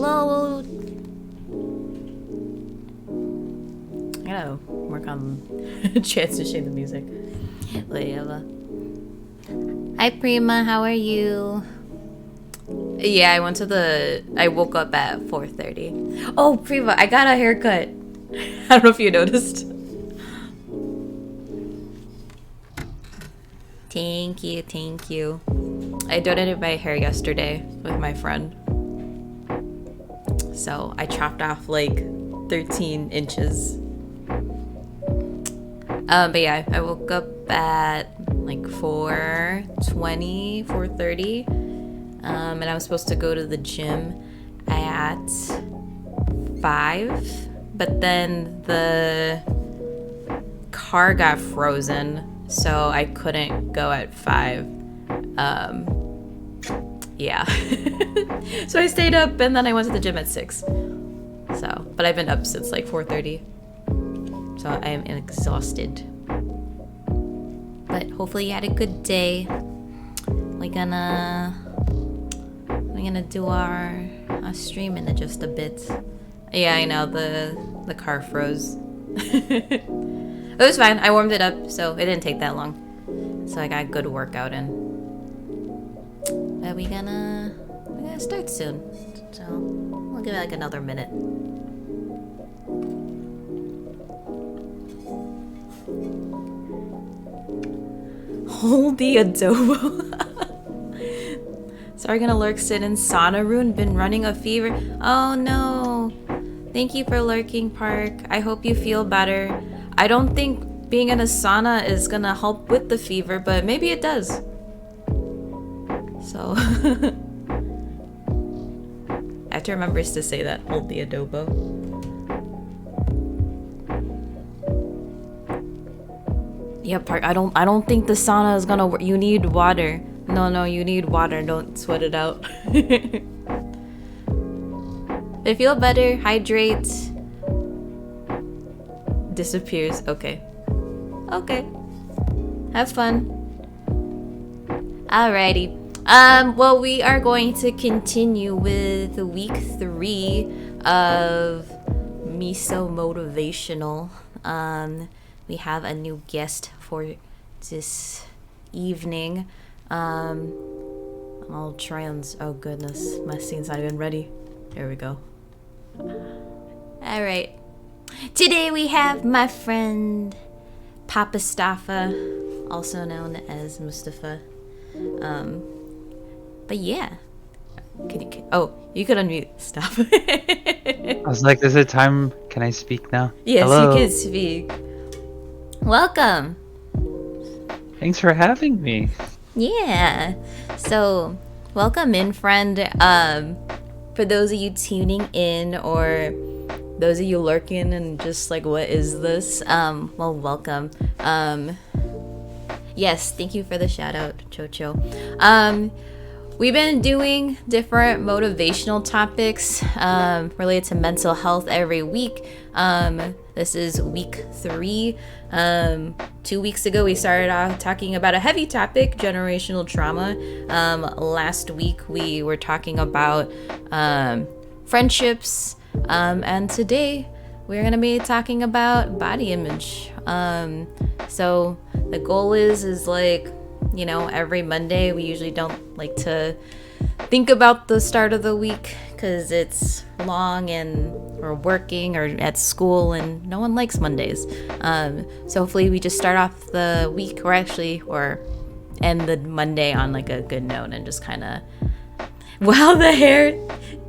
Well, I gotta work on transitioning the music. Whatever. Hi Prima, how are you? Yeah, I woke up at 4:30. Oh, Prima, I got a haircut. I don't know if you noticed. Thank you. I donated my hair yesterday with my friend. So I chopped off like 13 inches. But yeah, I woke up at like 4:20, 4:30. And I was supposed to go to the gym at 5. But then the car got frozen, so I couldn't go at 5. Yeah. So I stayed up and then I went to the gym at 6. But I've been up since like 4:30. So I am exhausted. But hopefully you had a good day. We're gonna do our stream in just a bit. Yeah, I know, the car froze. It was fine. I warmed it up, so it didn't take that long. So I got a good workout in. But we're gonna start soon. So we'll give it like another minute. Holy adobo. Sorry, gonna lurk, sit in sauna room. Been running a fever. Oh no. Thank you for lurking, Park. I hope you feel better. I don't think being in a sauna is gonna help with the fever, but maybe it does. So I have to remember to say that. Hold the adobo. Yeah, Park. I don't think the sauna is gonna work. You need water. No, you need water. Don't sweat it out. If you feel better, hydrate. Disappears. Okay. Have fun. Alrighty. Well, we are going to continue with week 3 of Miso Motivational. We have a new guest for this evening. I'll try and... Oh goodness, my scene's not even ready. Here we go. Alright. Today we have my friend Papa Staffa, also known as Mustafa. But yeah. You could unmute Staffa. I was like, is it time? Can I speak now? Yes, Hello. you can speak. Welcome. Thanks for having me. Yeah. So, welcome in, friend. For those of you tuning in or those of you lurking and just like, what is this? Well, welcome. Yes, thank you for the shout out, Chocho. We've been doing different motivational topics related to mental health every week. This is week 3. 2 weeks ago, we started off talking about a heavy topic, generational trauma. Last week, we were talking about friendships. And today, we're going to be talking about body image. So the goal is like, you know, every Monday, we usually don't like to think about the start of the week because it's long and we're working or at school and no one likes Mondays. So hopefully we just start off the week or end the Monday on like a good note and just kind of, wow, the hair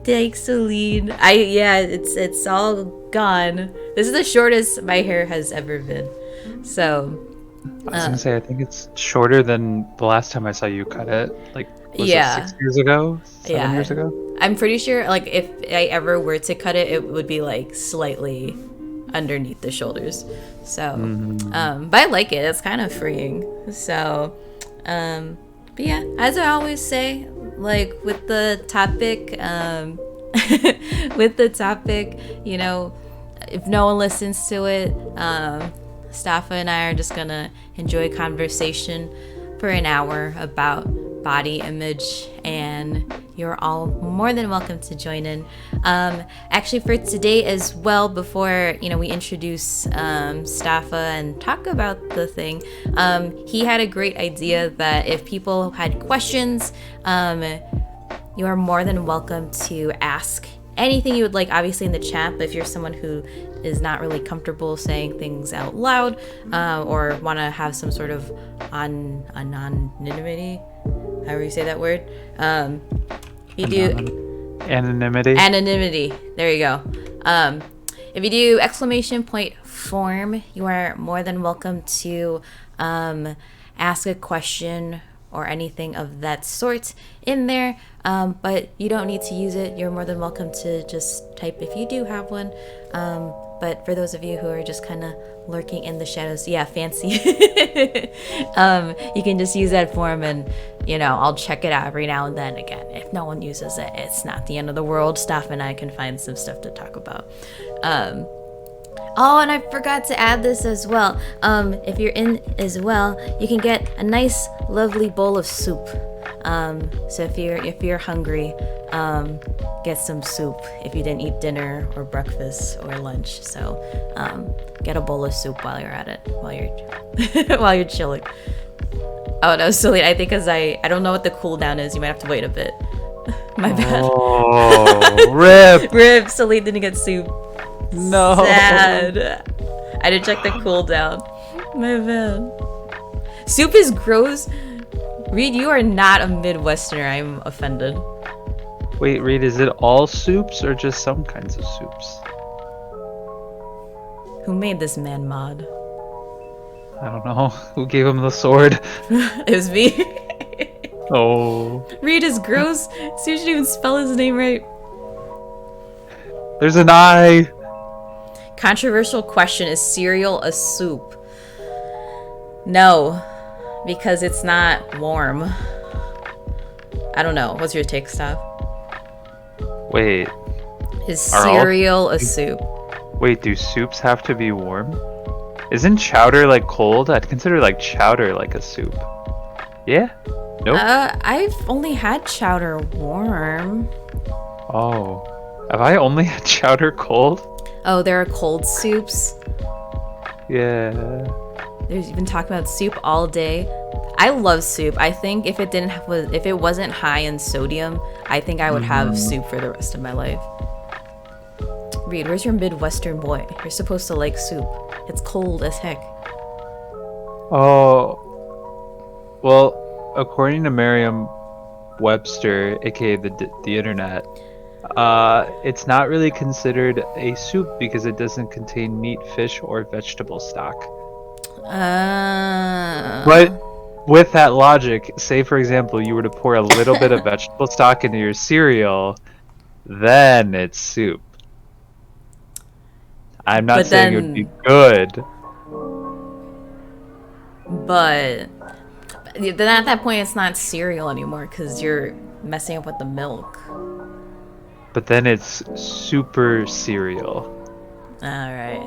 takes the lead. It's all gone. This is the shortest my hair has ever been. So I was gonna say, I think it's shorter than the last time I saw you cut it. Like, was it 6 years ago? 7 years ago? I'm pretty sure, like, if I ever were to cut it, it would be like slightly underneath the shoulders. So, but I like it. It's kind of freeing. So, but yeah, as I always say, like with the topic, you know, if no one listens to it, Staffa and I are just gonna enjoy conversation for an hour about body image, and you're all more than welcome to join in. Actually, for today as well, before we introduce Staffa and talk about the thing, he had a great idea that if people had questions, you are more than welcome to ask anything you would like, obviously in the chat. But if you're someone who is not really comfortable saying things out loud, or want to have some sort of anonymity, however you say that word, you do anonymity. There you go. If you do exclamation point form, you are more than welcome to ask a question or anything of that sort in there, but you don't need to use it. You're more than welcome to just type if you do have one. But for those of you who are just kind of lurking in the shadows, yeah, fancy, you can just use that form, and I'll check it out every now and then. Again, if no one uses it, it's not the end of the world. Staff and I can find some stuff to talk about. Oh, and I forgot to add this as well. If you're in as well, you can get a nice, lovely bowl of soup. So if you're hungry, get some soup if you didn't eat dinner or breakfast or lunch. So get a bowl of soup while you're at it, while you're chilling. Oh, that was silly. I think because I don't know what the cooldown is. You might have to wait a bit. My bad. Oh, rip. Rip. Celine didn't get soup. No. Sad. I didn't check the cooldown. My bad. Soup is gross. Reed, you are not a Midwesterner. I'm offended. Wait, Reed, is it all soups or just some kinds of soups? Who made this man mod? I don't know. Who gave him the sword? It was me. Oh. Reed is gross. So you should even spell his name right. There's an I. Controversial question: is cereal a soup? No, because it's not warm. I don't know. What's your take, Staff? Wait. Is cereal a soup? Wait, do soups have to be warm? Isn't chowder like cold? I'd consider like chowder like a soup. Yeah? Nope. I've only had chowder warm. Oh. Have I only had chowder cold? Oh, there are cold soups. Yeah. You've been talking about soup all day. I love soup. I think if it wasn't high in sodium, I think I would have soup for the rest of my life. Reed, where's your Midwestern boy? You're supposed to like soup. It's cold as heck. Oh. Well, according to Merriam-Webster, aka the internet, it's not really considered a soup because it doesn't contain meat, fish, or vegetable stock. But with that logic, say for example you were to pour a little bit of vegetable stock into your cereal, then it's soup. I'm not saying it would be good. But then at that point it's not cereal anymore because you're messing up with the milk. But then it's super cereal. Alright.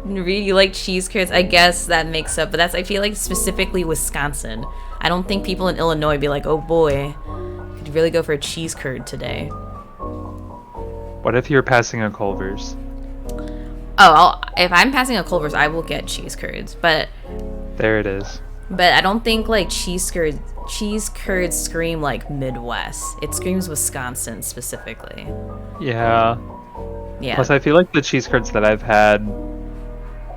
Reed, you like cheese curds? I guess that makes up, but I feel like specifically Wisconsin. I don't think people in Illinois would be like, oh boy, could really go for a cheese curd today. What if you're passing a Culver's? Oh, if I'm passing a Culver's, I will get cheese curds, but there it is. But I don't think like cheese curds scream like Midwest. It screams Wisconsin specifically. Yeah. Yeah. Plus, I feel like the cheese curds that I've had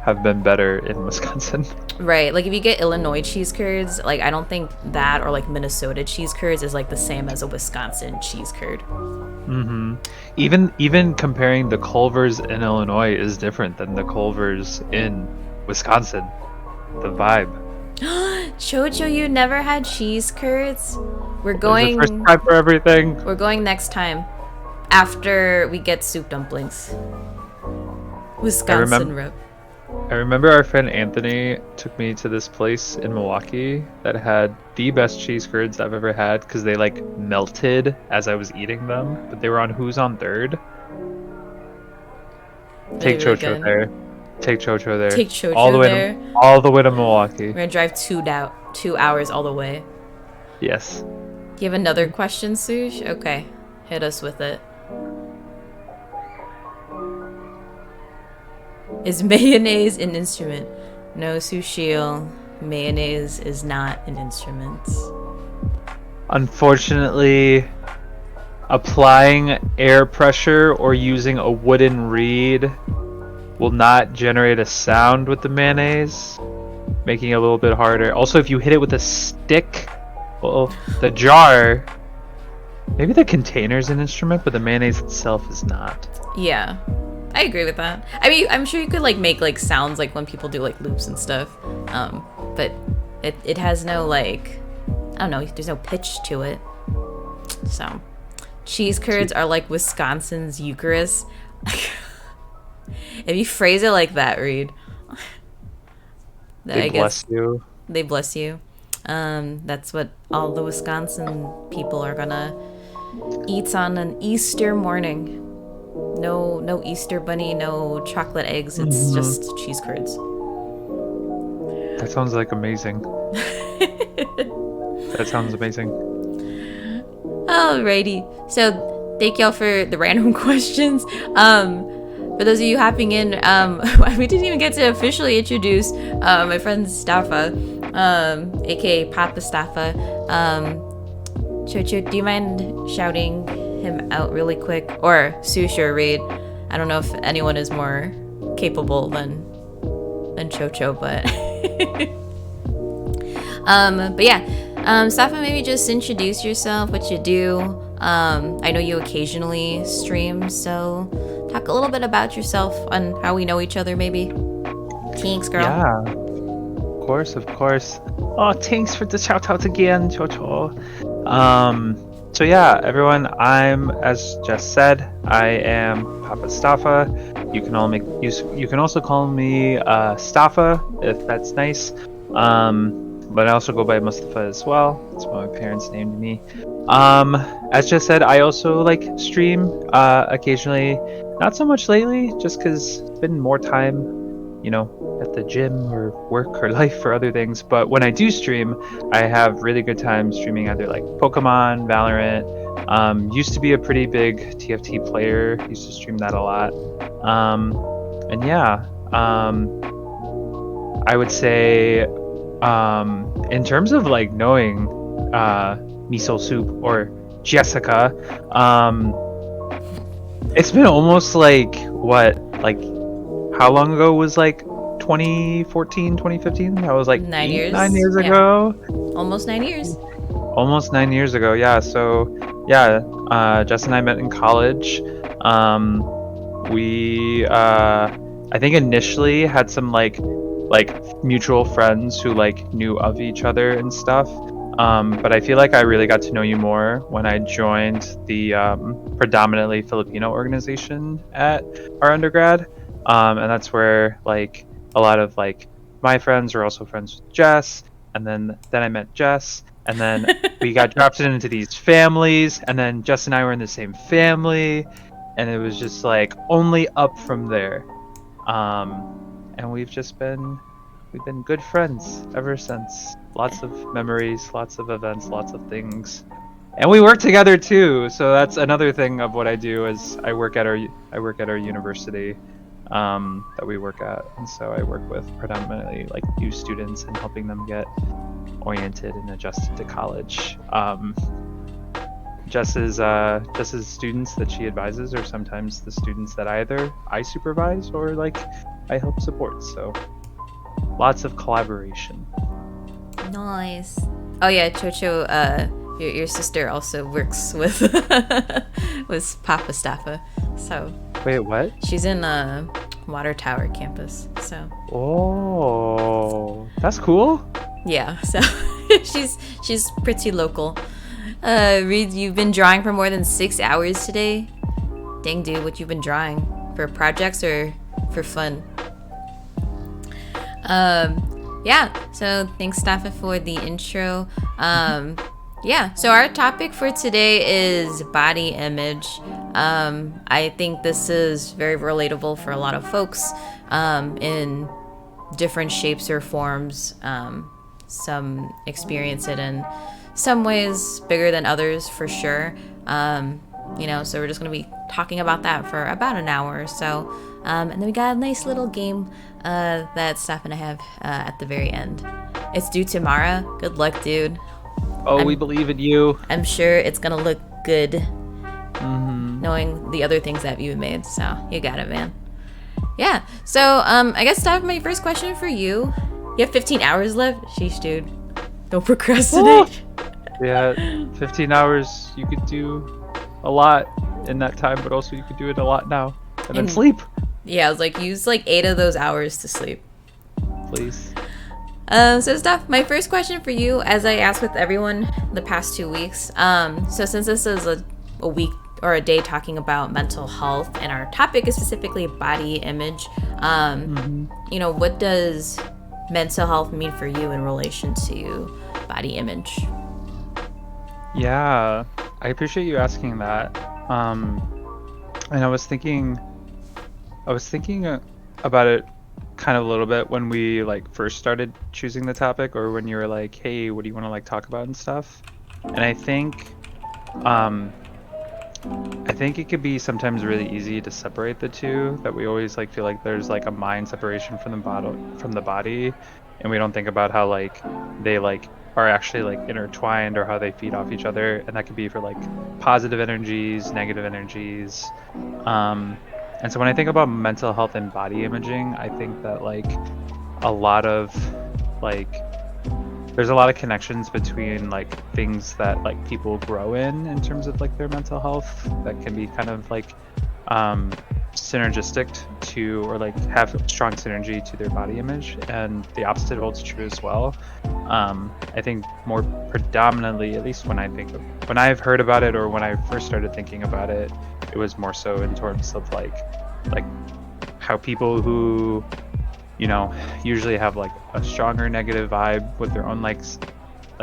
have been better in Wisconsin. Right. Like if you get Illinois cheese curds, like I don't think that or like Minnesota cheese curds is like the same as a Wisconsin cheese curd. Mm-hmm. Even comparing the Culver's in Illinois is different than the Culver's in Wisconsin. The vibe. Chocho, you never had cheese curds? We're going. There's a first time for everything. We're going next time, after we get soup dumplings. Wisconsin rep. I remember our friend Anthony took me to this place in Milwaukee that had the best cheese curds I've ever had because they like melted as I was eating them, but they were on Who's on Third. Take really Chocho good? there. Take Chocho there. Take Chocho there. All the way to Milwaukee. We're gonna drive 2 hours all the way. Yes. Do you have another question, Sush? Okay, hit us with it. Is mayonnaise an instrument? No, Sushil. Mayonnaise is not an instrument. Unfortunately, applying air pressure or using a wooden reed will not generate a sound with the mayonnaise, making it a little bit harder. Also, if you hit it with a stick, well, the jar, maybe the container's an instrument, but the mayonnaise itself is not. Yeah, I agree with that. I mean, I'm sure you could like make like sounds like when people do like loops and stuff, but it has no like, I don't know, there's no pitch to it. So, cheese curds are like Wisconsin's Eucharist. If you phrase it like that, Reed, They bless you. They bless you. That's what all the Wisconsin people are gonna eat on an Easter morning. No Easter bunny, no chocolate eggs. It's just cheese curds. That sounds like amazing. That sounds amazing. Alrighty. So thank y'all for the random questions. For those of you hopping in, we didn't even get to officially introduce my friend Staffa, aka Papa Staffa. Chocho, do you mind shouting him out really quick? Or Sush or Reed? I don't know if anyone is more capable than Chocho, but but yeah, Staffa, maybe just introduce yourself, what you do. I know you occasionally stream, so talk a little bit about yourself and how we know each other, maybe. Thanks, girl. Yeah, of course. Oh, thanks for the shout out again, Chocho. So yeah, everyone, as Jess said, I am Papa Staffa. You can also call me Staffa if that's nice. But I also go by Mustafa as well. That's what my parents named me. As Jess said, I also like stream occasionally. Not so much lately, just because it's been more time, at the gym or work or life or other things. But when I do stream, I have really good time streaming either like Pokemon, Valorant. Used to be a pretty big TFT player. Used to stream that a lot. And yeah, I would say, in terms of like knowing Miso Soup or Jessica, it's been almost like how long ago was like 2014, 2015? That was like 9 years. 9 years ago. Almost 9 years. Almost 9 years ago, yeah. So yeah, Jess and I met in college. We I think initially had some like mutual friends who like knew of each other and stuff. But I feel like I really got to know you more when I joined the predominantly Filipino organization at our undergrad. And that's where like a lot of like my friends are also friends with Jess, and then I met Jess, and then we got drafted into these families, and then Jess and I were in the same family, and it was just like only up from there. And we've been good friends ever since. Lots of memories, lots of events, lots of things. And we work together too, so that's another thing of what I do is I work at our university that we work at, and so I work with predominantly like new students and helping them get oriented and adjusted to college. Jess's students that she advises are sometimes the students that either I supervise or like I help support, so lots of collaboration. Nice. Oh yeah, Chocho, your sister also works with with Papa Staffa. So wait, what? She's in Water Tower campus. So oh, that's cool. Yeah, so she's pretty local. Reed, you've been drawing for more than 6 hours today. Dang, dude, what you've been drawing for projects or for fun? Yeah, so thanks Staffa for the intro. Yeah, so our topic for today is body image. I think this is very relatable for a lot of folks in different shapes or forms. Some experience it in some ways bigger than others, for sure. So we're just going to be talking about that for about an hour or so. And then we got a nice little game that Steph and I have at the very end. It's due tomorrow. Good luck, dude. Oh, we I'm believe in you. I'm sure it's gonna look good, Mm-hmm. knowing the other things that you've made. So you got it, man. Yeah. So I guess Steph, my first question for you. You have 15 hours left. Sheesh, dude. Don't procrastinate. Yeah, 15 hours. You could do a lot in that time, but also you could do it a lot now. And then And sleep, yeah, I was like, use like 8 of those hours to sleep. please. So Steph, my first question for you, as I asked with everyone the past 2 weeks. So since this is a week or a day talking about mental health, and our topic is specifically body image, what does mental health mean for you in relation to body image? Yeah, I appreciate you asking that. And I was thinking about it kind of a little bit when we like first started choosing the topic, or when you were like, "Hey, what do you want to like talk about and stuff?" And um, I think it could be sometimes really easy to separate the two. That we always like feel like there's like a mind separation from the body, and we don't think about how like they like are actually like intertwined, or how they feed off each other, and that could be for like positive energies, negative energies. Um, and so when I think about mental health and body imaging, I think that like a lot of like there's a lot of connections between like things that like people grow in terms of like their mental health, that can be kind of like um synergistic to, or like have strong synergy to their body image, and the opposite holds true as well. I think more predominantly, at least when I've heard about it, or when I first started thinking about it, it was more so in terms of like how people who usually have like a stronger negative vibe with their own like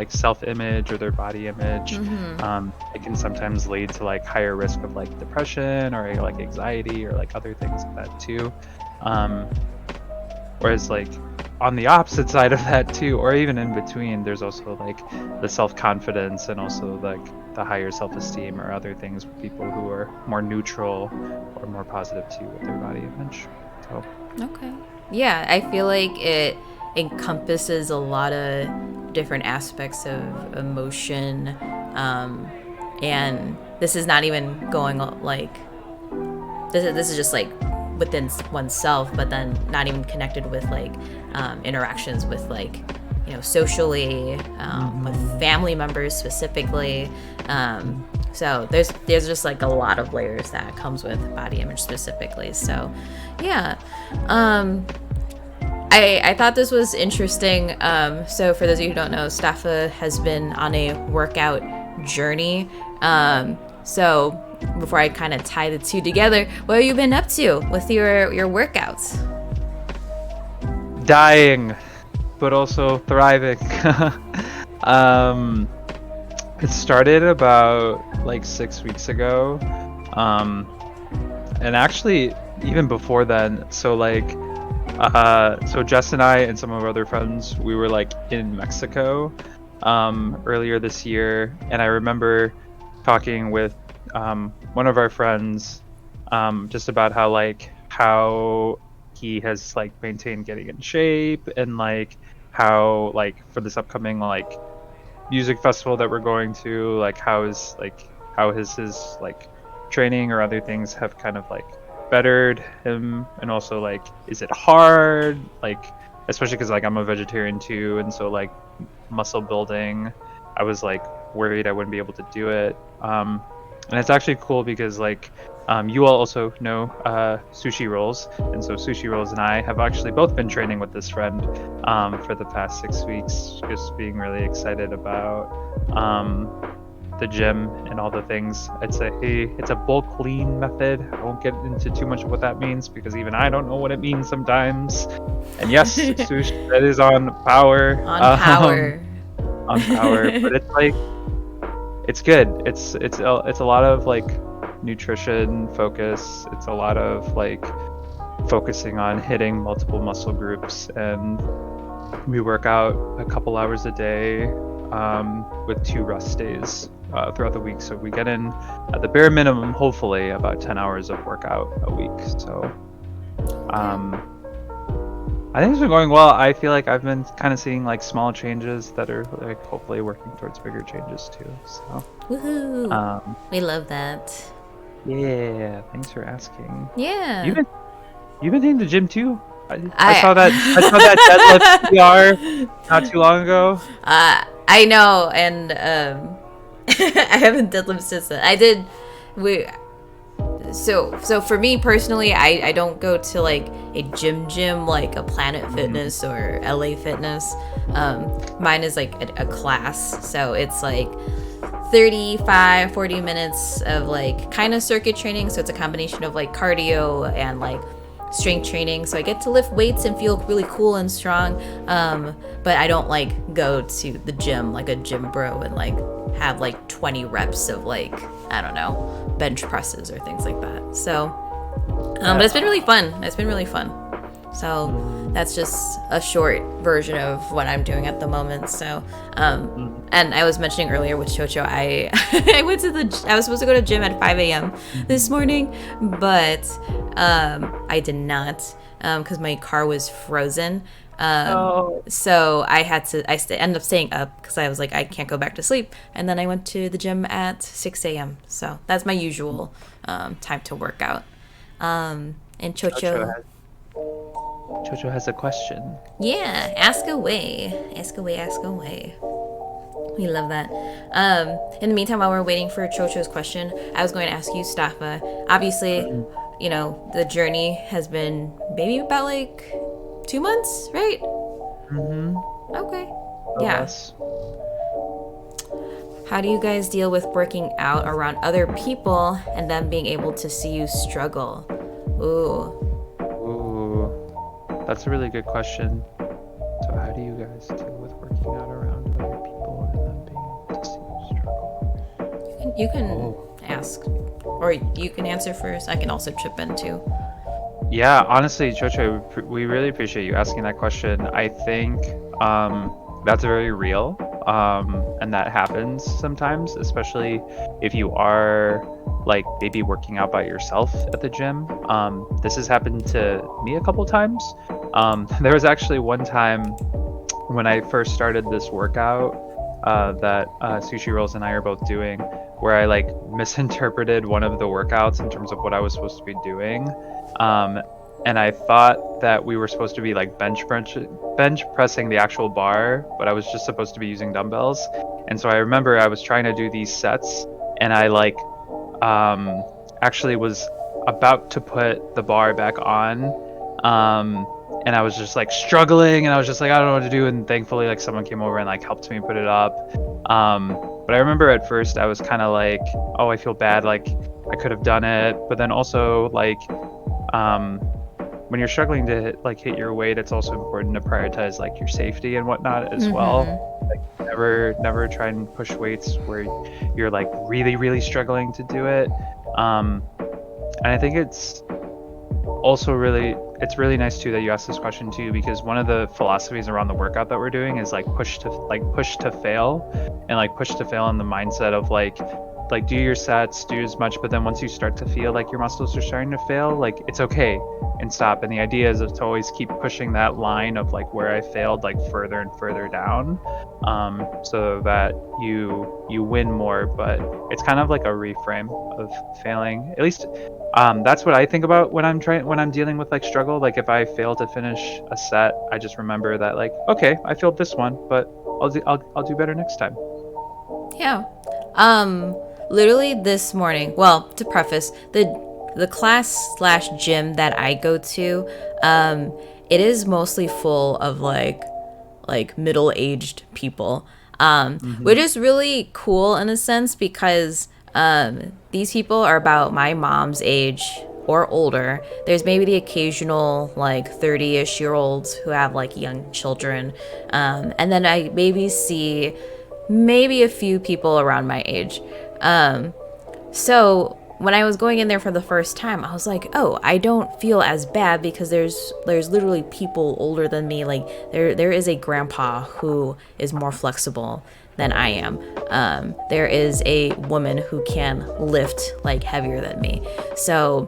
self-image or their body image. It can sometimes lead to like higher risk of like depression, or like anxiety, or like other things like that too. um, Whereas like on the opposite side of that too, or even in between, there's also like the self-confidence, and also like the higher self-esteem, or other things with people who are more neutral or more positive too with their body image. So Okay. Yeah, I feel like it encompasses a lot of different aspects of emotion. And this is not even going like this is just like within oneself, but then not even connected with like interactions with like socially, with family members specifically. So there's just like a lot of layers that comes with body image specifically. So yeah. I thought this was interesting. So for those of you who don't know, Staffa has been on a workout journey. So before I kind of tie the two together, what have you been up to with your workouts? dying, but also thriving. um, it started about like 6 weeks ago. Um, and actually, even before then, so Jess and I and some of our other friends, we were like in Mexico earlier this year, and I remember talking with one of our friends just about how he has like maintained getting in shape, and like how like for this upcoming like music festival that we're going to, like how his like training or other things have kind of like bettered him, and also like is it hard, like especially because like I'm a vegetarian too, and so like muscle building, I was like worried I wouldn't be able to do it. And it's actually cool because like you all also know Sushi Rolls, and so Sushi Rolls and I have actually both been training with this friend for the past 6 weeks, just being really excited about the gym and all the things. It's a bulk lean method. I won't get into too much of what that means, because even I don't know what it means sometimes. And yes, sushi, that is on power. On power. On power, but it's like it's good. It's a lot of like nutrition focus. It's a lot of like focusing on hitting multiple muscle groups, and we work out a couple hours a day with 2 rest days throughout the week. So we get in at the bare minimum, hopefully, about 10 hours of workout a week. So I think it's been going well. I feel like I've been kind of seeing like small changes that are like hopefully working towards bigger changes too. So Woohoo! We love that. yeah, thanks for asking. Yeah. You've been hitting the gym too? I saw that deadlift PR not too long ago. I know, and I haven't deadlifted since then. I did. So for me personally, I don't go to like a gym like a Planet Fitness or LA Fitness. Mine is like a class, so it's like 35-40 minutes of like kind of circuit training. So it's a combination of like cardio and like strength training. So I get to lift weights and feel really cool and strong, but I don't like go to the gym like a gym bro and like have like 20 reps of like, I don't know, bench presses or things like that. So but it's been really fun. So that's just a short version of what I'm doing at the moment. So and I was mentioning earlier with Chocho, I I was supposed to go to gym at 5 a.m. this morning, but I did not because my car was frozen. So I had to end up staying up because I was like, I can't go back to sleep. And then I went to the gym at 6 a.m. So that's my usual time to work out. And Chocho Chocho has a question. Yeah, ask away. We love that. In the meantime, while we're waiting for Chocho's question, I was going to ask you, Staffa. Obviously, you know, the journey has been maybe about like 2 months, right? Okay. Yeah. Yes. How do you guys deal with working out around other people and them being able to see you struggle? Ooh. That's a really good question. So how do you guys deal with working out around other people and them being able to see you struggle? You can ask, or you can answer first. I can also chip in too. Yeah, honestly, Chocho, we really appreciate you asking that question. I think that's very real, and that happens sometimes, especially if you are like maybe working out by yourself at the gym. This has happened to me a couple times. There was actually one time when I first started this workout that Sushi Rolls and I are both doing, where I like misinterpreted one of the workouts in terms of what I was supposed to be doing. And I thought that we were supposed to be like bench pressing the actual bar, but I was just supposed to be using dumbbells. And so I remember I was trying to do these sets, and I like actually was about to put the bar back on, and I was just like struggling, and I was just like, I don't know what to do. And thankfully, like someone came over and like helped me put it up. But I remember at first I was kind of like, oh, I feel bad, like I could have done it. But then also like when you're struggling to hit your weight, it's also important to prioritize like your safety and whatnot as well. Like never try and push weights where you're like really struggling to do it. And I think it's also really nice too that you asked this question too, because one of the philosophies around the workout that we're doing is like push to fail, and like push to fail in the mindset of like do your sets, do as much, but then once you start to feel like your muscles are starting to fail, like it's okay and stop. And the idea is to always keep pushing that line of like where I failed like further and further down, so that you win more. But it's kind of like a reframe of failing. At least that's what I think about when I'm dealing with like struggle. Like if I fail to finish a set, I just remember that like, okay, I failed this one, but I'll do better next time. Yeah. Literally this morning, well, to preface, the class/gym that I go to, it is mostly full of like middle-aged people, which is really cool in a sense, because these people are about my mom's age or older. There's maybe the occasional like 30-ish year olds who have like young children, and then I maybe see maybe a few people around my age. So when I was going in there for the first time, I was like, oh, I don't feel as bad because there's literally people older than me. Like there is a grandpa who is more flexible than I am. There is a woman who can lift like heavier than me. So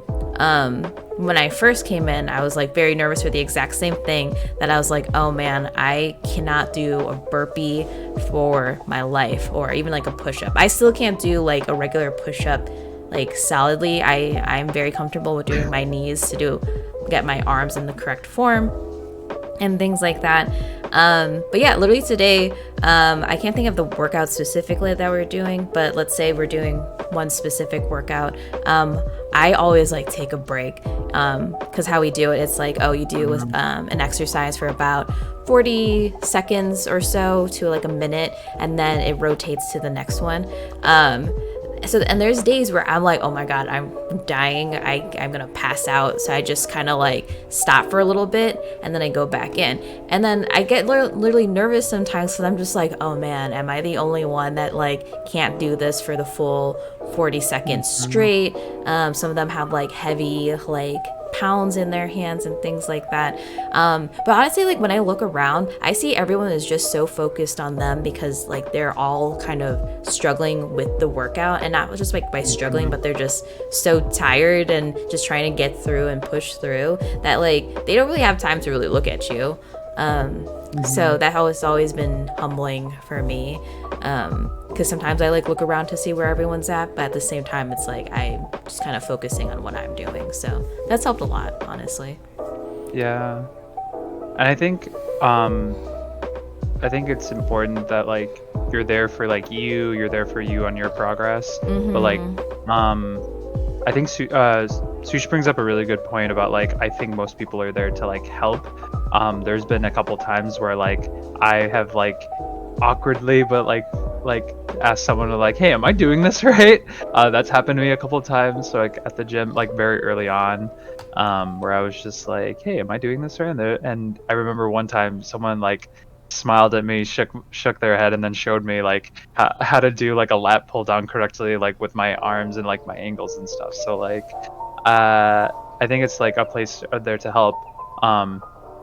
when I first came in, I was like very nervous for the exact same thing, that I was like, oh man, I cannot do a burpee for my life, or even like a push-up. I still can't do like a regular push-up like solidly. I'm very comfortable with doing my knees to get my arms in the correct form and things like that. But yeah, literally today, I can't think of the workout specifically that we're doing, but let's say we're doing one specific workout. I always like take a break, because how we do it, it's like, oh, you do an exercise for about 40 seconds or so to like a minute, and then it rotates to the next one. And there's days where I'm like, oh my god, I'm dying, I'm gonna pass out, so I just kind of like stop for a little bit and then I go back in, and then I get literally nervous sometimes because I'm just like, oh man, am I the only one that like can't do this for the full 40 seconds straight? Some of them have like heavy like pounds in their hands and things like that. But honestly, like when I look around, I see everyone is just so focused on them, because like they're all kind of struggling with the workout, and not just like by struggling, but they're just so tired and just trying to get through and push through, that like they don't really have time to really look at you. So that has always been humbling for me, because sometimes I like look around to see where everyone's at, but at the same time it's like I'm just kind of focusing on what I'm doing. So that's helped a lot, honestly. Yeah. And I think it's important that like you're there for like you're there for you on your progress. But like I think Sush brings up a really good point about like, I think most people are there to like help. There's been a couple times where like I have like awkwardly but like asked someone to like, hey, am I doing this right? That's happened to me a couple times. So like at the gym, like very early on, where I was just like, hey, am I doing this right? And I remember one time someone like smiled at me, shook their head, and then showed me like how to do like a lat pull down correctly, like with my arms and like my angles and stuff. So like I think it's like a place there to help,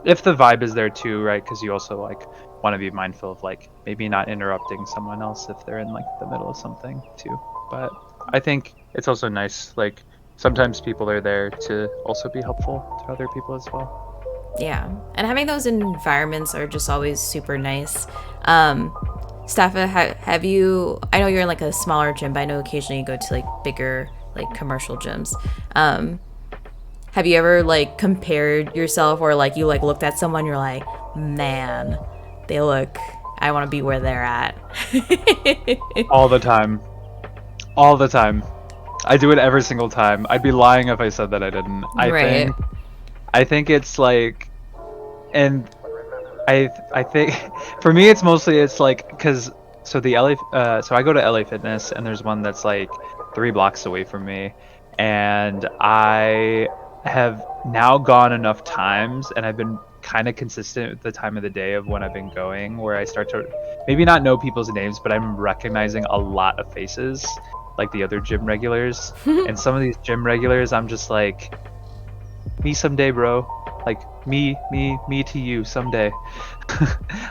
if the vibe is there too, right? Because you also like want to be mindful of like maybe not interrupting someone else if they're in like the middle of something too. But I think it's also nice, like sometimes people are there to also be helpful to other people as well. Yeah, and having those environments are just always super nice. Staffa, have you? I know you're in like a smaller gym, but I know occasionally you go to like bigger, like commercial gyms. Have you ever like compared yourself, or like you like looked at someone, you're like, man, they look, I want to be where they're at? All the time. All the time. I do it every single time. I'd be lying if I said that I didn't. I think it's like, and I think for me it's mostly, it's like, because so the so I go to LA Fitness, and there's one that's like 3 blocks away from me, and I have now gone enough times, and I've been kind of consistent with the time of the day of when I've been going, where I start to maybe not know people's names, but I'm recognizing a lot of faces, like the other gym regulars. And some of these gym regulars, I'm just like, me someday, bro. Like me to you someday.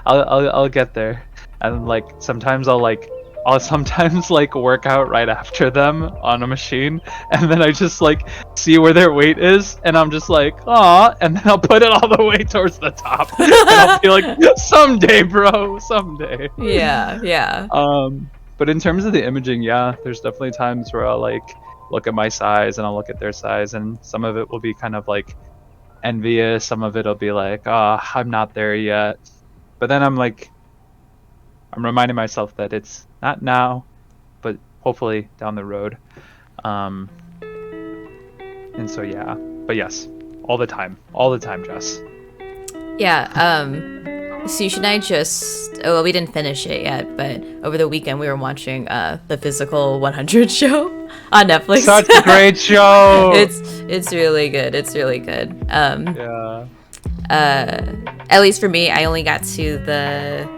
I'll get there. And like sometimes I'll sometimes like work out right after them on a machine, and then I just like see where their weight is, and I'm just like, aw, and then I'll put it all the way towards the top, and I'll be like, someday, bro, someday. Yeah. But in terms of the imaging, yeah, there's definitely times where I'll like look at my size and I'll look at their size, and some of it will be kind of like envious, some of it'll be like, oh, I'm not there yet. But then I'm reminding myself that it's not now, but hopefully down the road. And so yeah, but yes, all the time, Jess. Yeah, Sush and I just, oh, well, we didn't finish it yet, but over the weekend we were watching the Physical 100 show on Netflix. Such a great show. It's really good. It's really good. Yeah. At least for me, I only got to the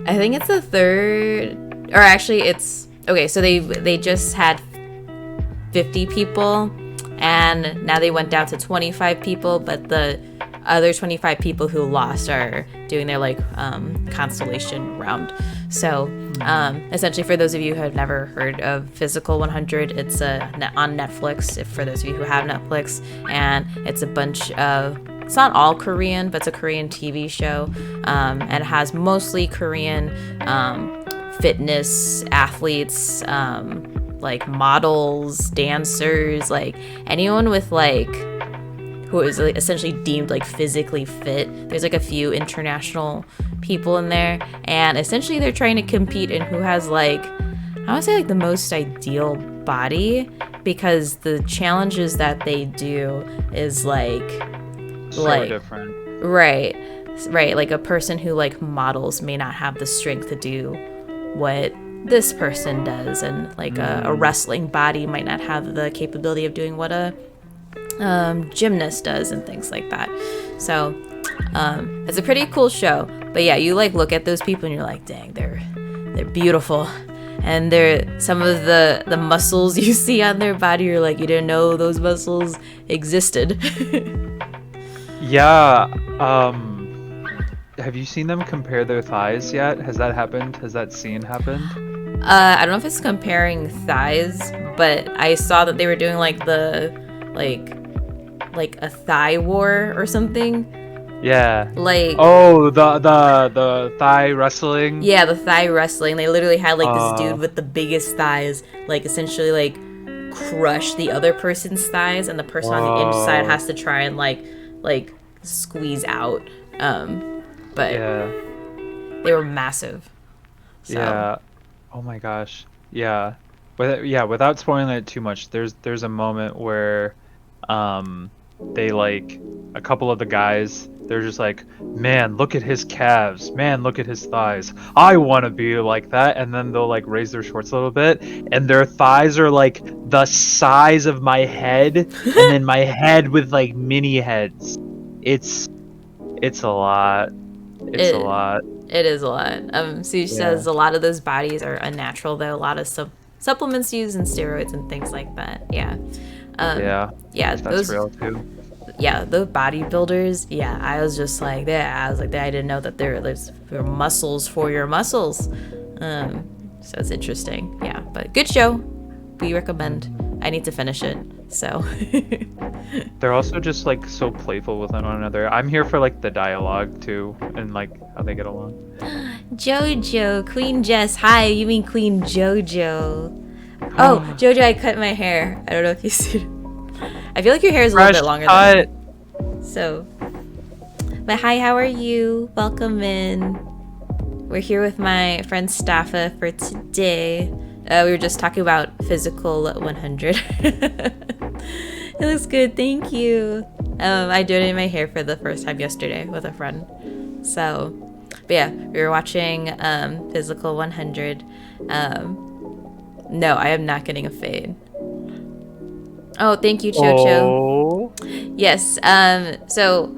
I think it's the third, or actually it's okay. So they just had 50 people, and now they went down to 25 people, but the other 25 people who lost are doing their like constellation round. So essentially, for those of you who have never heard of Physical 100, it's on Netflix. If for those of you who have Netflix, and it's a bunch of, it's not all Korean, but it's a Korean TV show, and it has mostly Korean fitness athletes, like models, dancers, like anyone with like who is like essentially deemed like physically fit. There's like a few international people in there, and essentially they're trying to compete in who has like, I want to say like the most ideal body, because the challenges that they do is like So different. right, like a person who like models may not have the strength to do what this person does, and like a wrestling body might not have the capability of doing what a gymnast does, and things like that. So it's a pretty cool show. But yeah, you like look at those people and you're like, dang, they're beautiful, and they're some of the muscles you see on their body, you're like, you didn't know those muscles existed. Yeah. Have you seen them compare their thighs yet? Has that happened? Has that scene happened? I don't know if it's comparing thighs, but I saw that they were doing like the like a thigh war or something. Yeah. Like, oh, the thigh wrestling. yeah, the thigh wrestling. They literally had like this dude Uh, with the biggest thighs, like essentially like crush the other person's thighs, and the person on the inside Whoa. has to try and like squeeze out. But Yeah. they were massive. So Yeah. Oh my gosh. Yeah. Without spoiling it too much, there's a moment where they like a couple of the guys, they're just like, "Man, look at his calves. Man, look at his thighs. I want to be like that." And then they'll like raise their shorts a little bit, and their thighs are like the size of my head, and then my head with like mini heads. It's it's a lot. It's a it lot. it is a lot. She Yeah. says a lot of those bodies are unnatural, though. A lot of supplements used and steroids and things like that. Yeah. Yeah. Yeah, That's those, real too. yeah, the bodybuilders. Yeah, I was just like, yeah, I was like, I didn't know that there's muscles for your muscles. So it's interesting. Yeah, but good show. We recommend. I need to finish it. So They're also just like so playful with one another. I'm here for like the dialogue too, and like how they get along. Jojo, Queen Jess. Hi, you mean Queen Jojo? Oh, Jojo, I cut my hair. I don't know if you see it. I feel like your hair is a little Fresh bit longer cut. than so. But hi, how are you? Welcome in. We're here with my friend Staffa for today. We were just talking about Physical 100. It looks good, thank you. I donated my hair for the first time yesterday with a friend. So, but yeah, we were watching Physical 100. No, I am not getting a fade. Oh, thank you, Chocho. Oh. Yes. So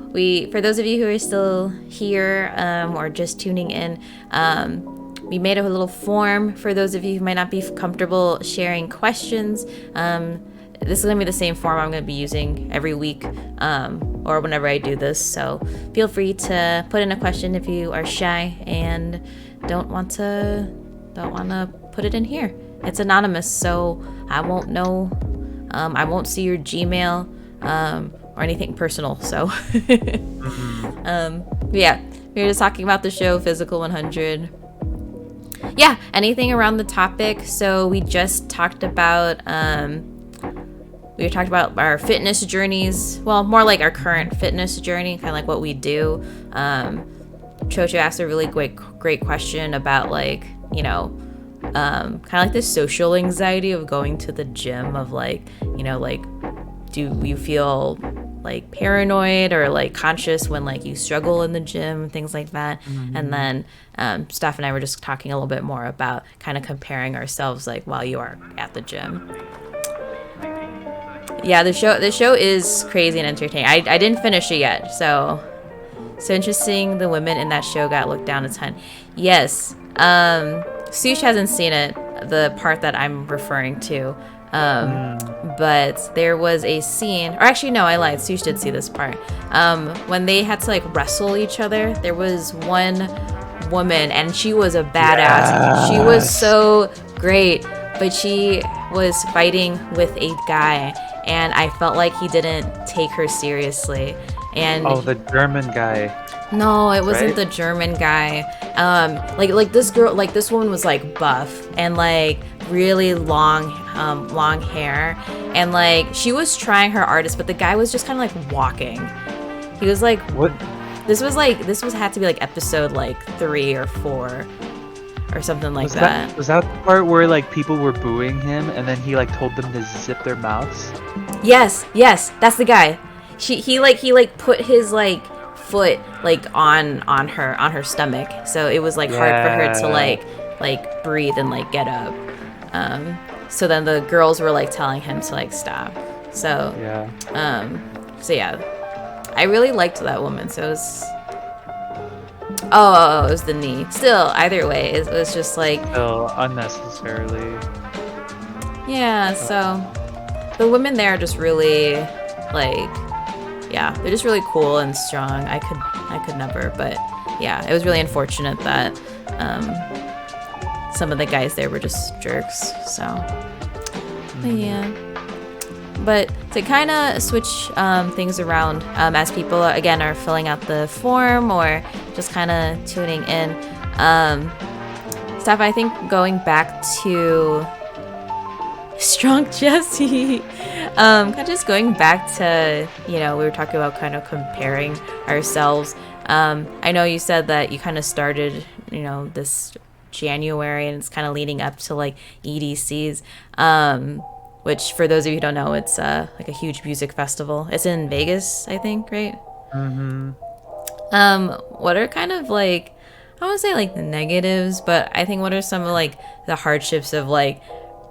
for those of you who are still here or just tuning in, we made a little form for those of you who might not be comfortable sharing questions. This is gonna be the same form I'm gonna be using every week, or whenever I do this. So feel free to put in a question if you are shy and don't want to put it in here. It's anonymous, so I won't know. I won't see your Gmail or anything personal. So, yeah, we were just talking about the show Physical 100. Yeah, anything around the topic. So we just talked about our fitness journeys. Well, more like our current fitness journey, kind of like what we do. Chocho asked a really great question about like, kind of like this social anxiety of going to the gym, of like, like, do you feel like paranoid or like conscious when like you struggle in the gym, things like that. And then Steph and I were just talking a little bit more about kind of comparing ourselves like while you are at the gym. Yeah, the show is crazy and entertaining. I didn't finish it yet, so interesting. The women in that show got looked down a ton. Yes, Sush hasn't seen it, the part that I'm referring to. Um, Mm. but there was a scene, or actually, no, I lied. Sush did see this part. When they had to like wrestle each other, there was one woman, and she was a badass. She was Yes. so great, but she was fighting with a guy, and I felt like he didn't take her seriously. And Oh, the German guy, no, it wasn't right? the German guy. Like this girl, like this woman was like buff and like really long hair, and like she was trying her artist, but the guy was just kind of like walking. He was like, What this was had to be like episode like 3 or 4 or something like was that? that. Was that the part where like people were booing him, and then he like told them to zip their mouths? Yes, yes, that's the guy. He put his like foot like on her stomach, so it was like hard for her to Yeah. like breathe and like get up. Um, so then the girls were like telling him to like stop. So Yeah. um, so yeah, I really liked that woman. So it was oh, it was the knee. Still, either way, it was just like Still unnecessarily. yeah. So the women there are just really like yeah, they're just really cool and strong. I could never, but yeah, it was really unfortunate that some of the guys there were just jerks. So but yeah, but to kind of switch things around as people again are filling out the form or just kind of tuning in. Steph, I think going back to Strong Jesse. Kind of just going back to, you know, we were talking about kind of comparing ourselves. I know you said that you kind of started, you know, this January and it's kind of leading up to like EDCs, which for those of you who don't know, it's like a huge music festival. It's in Vegas, I think, right? Mm-hmm. What are kind of like, I won't say like the negatives, but I think what are some of like the hardships of like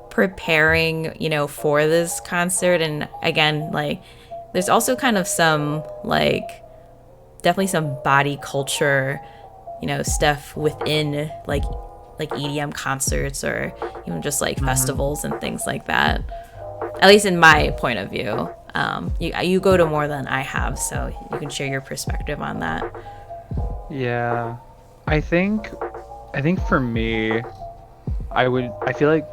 preparing, you know, for this concert? And again, like there's also kind of some like definitely some body culture, you know, stuff within like EDM concerts or even just like Mm-hmm. festivals and things like that. At least in my point of view. You go to more than I have, so you can share your perspective on that. Yeah. I think I think for me, I feel like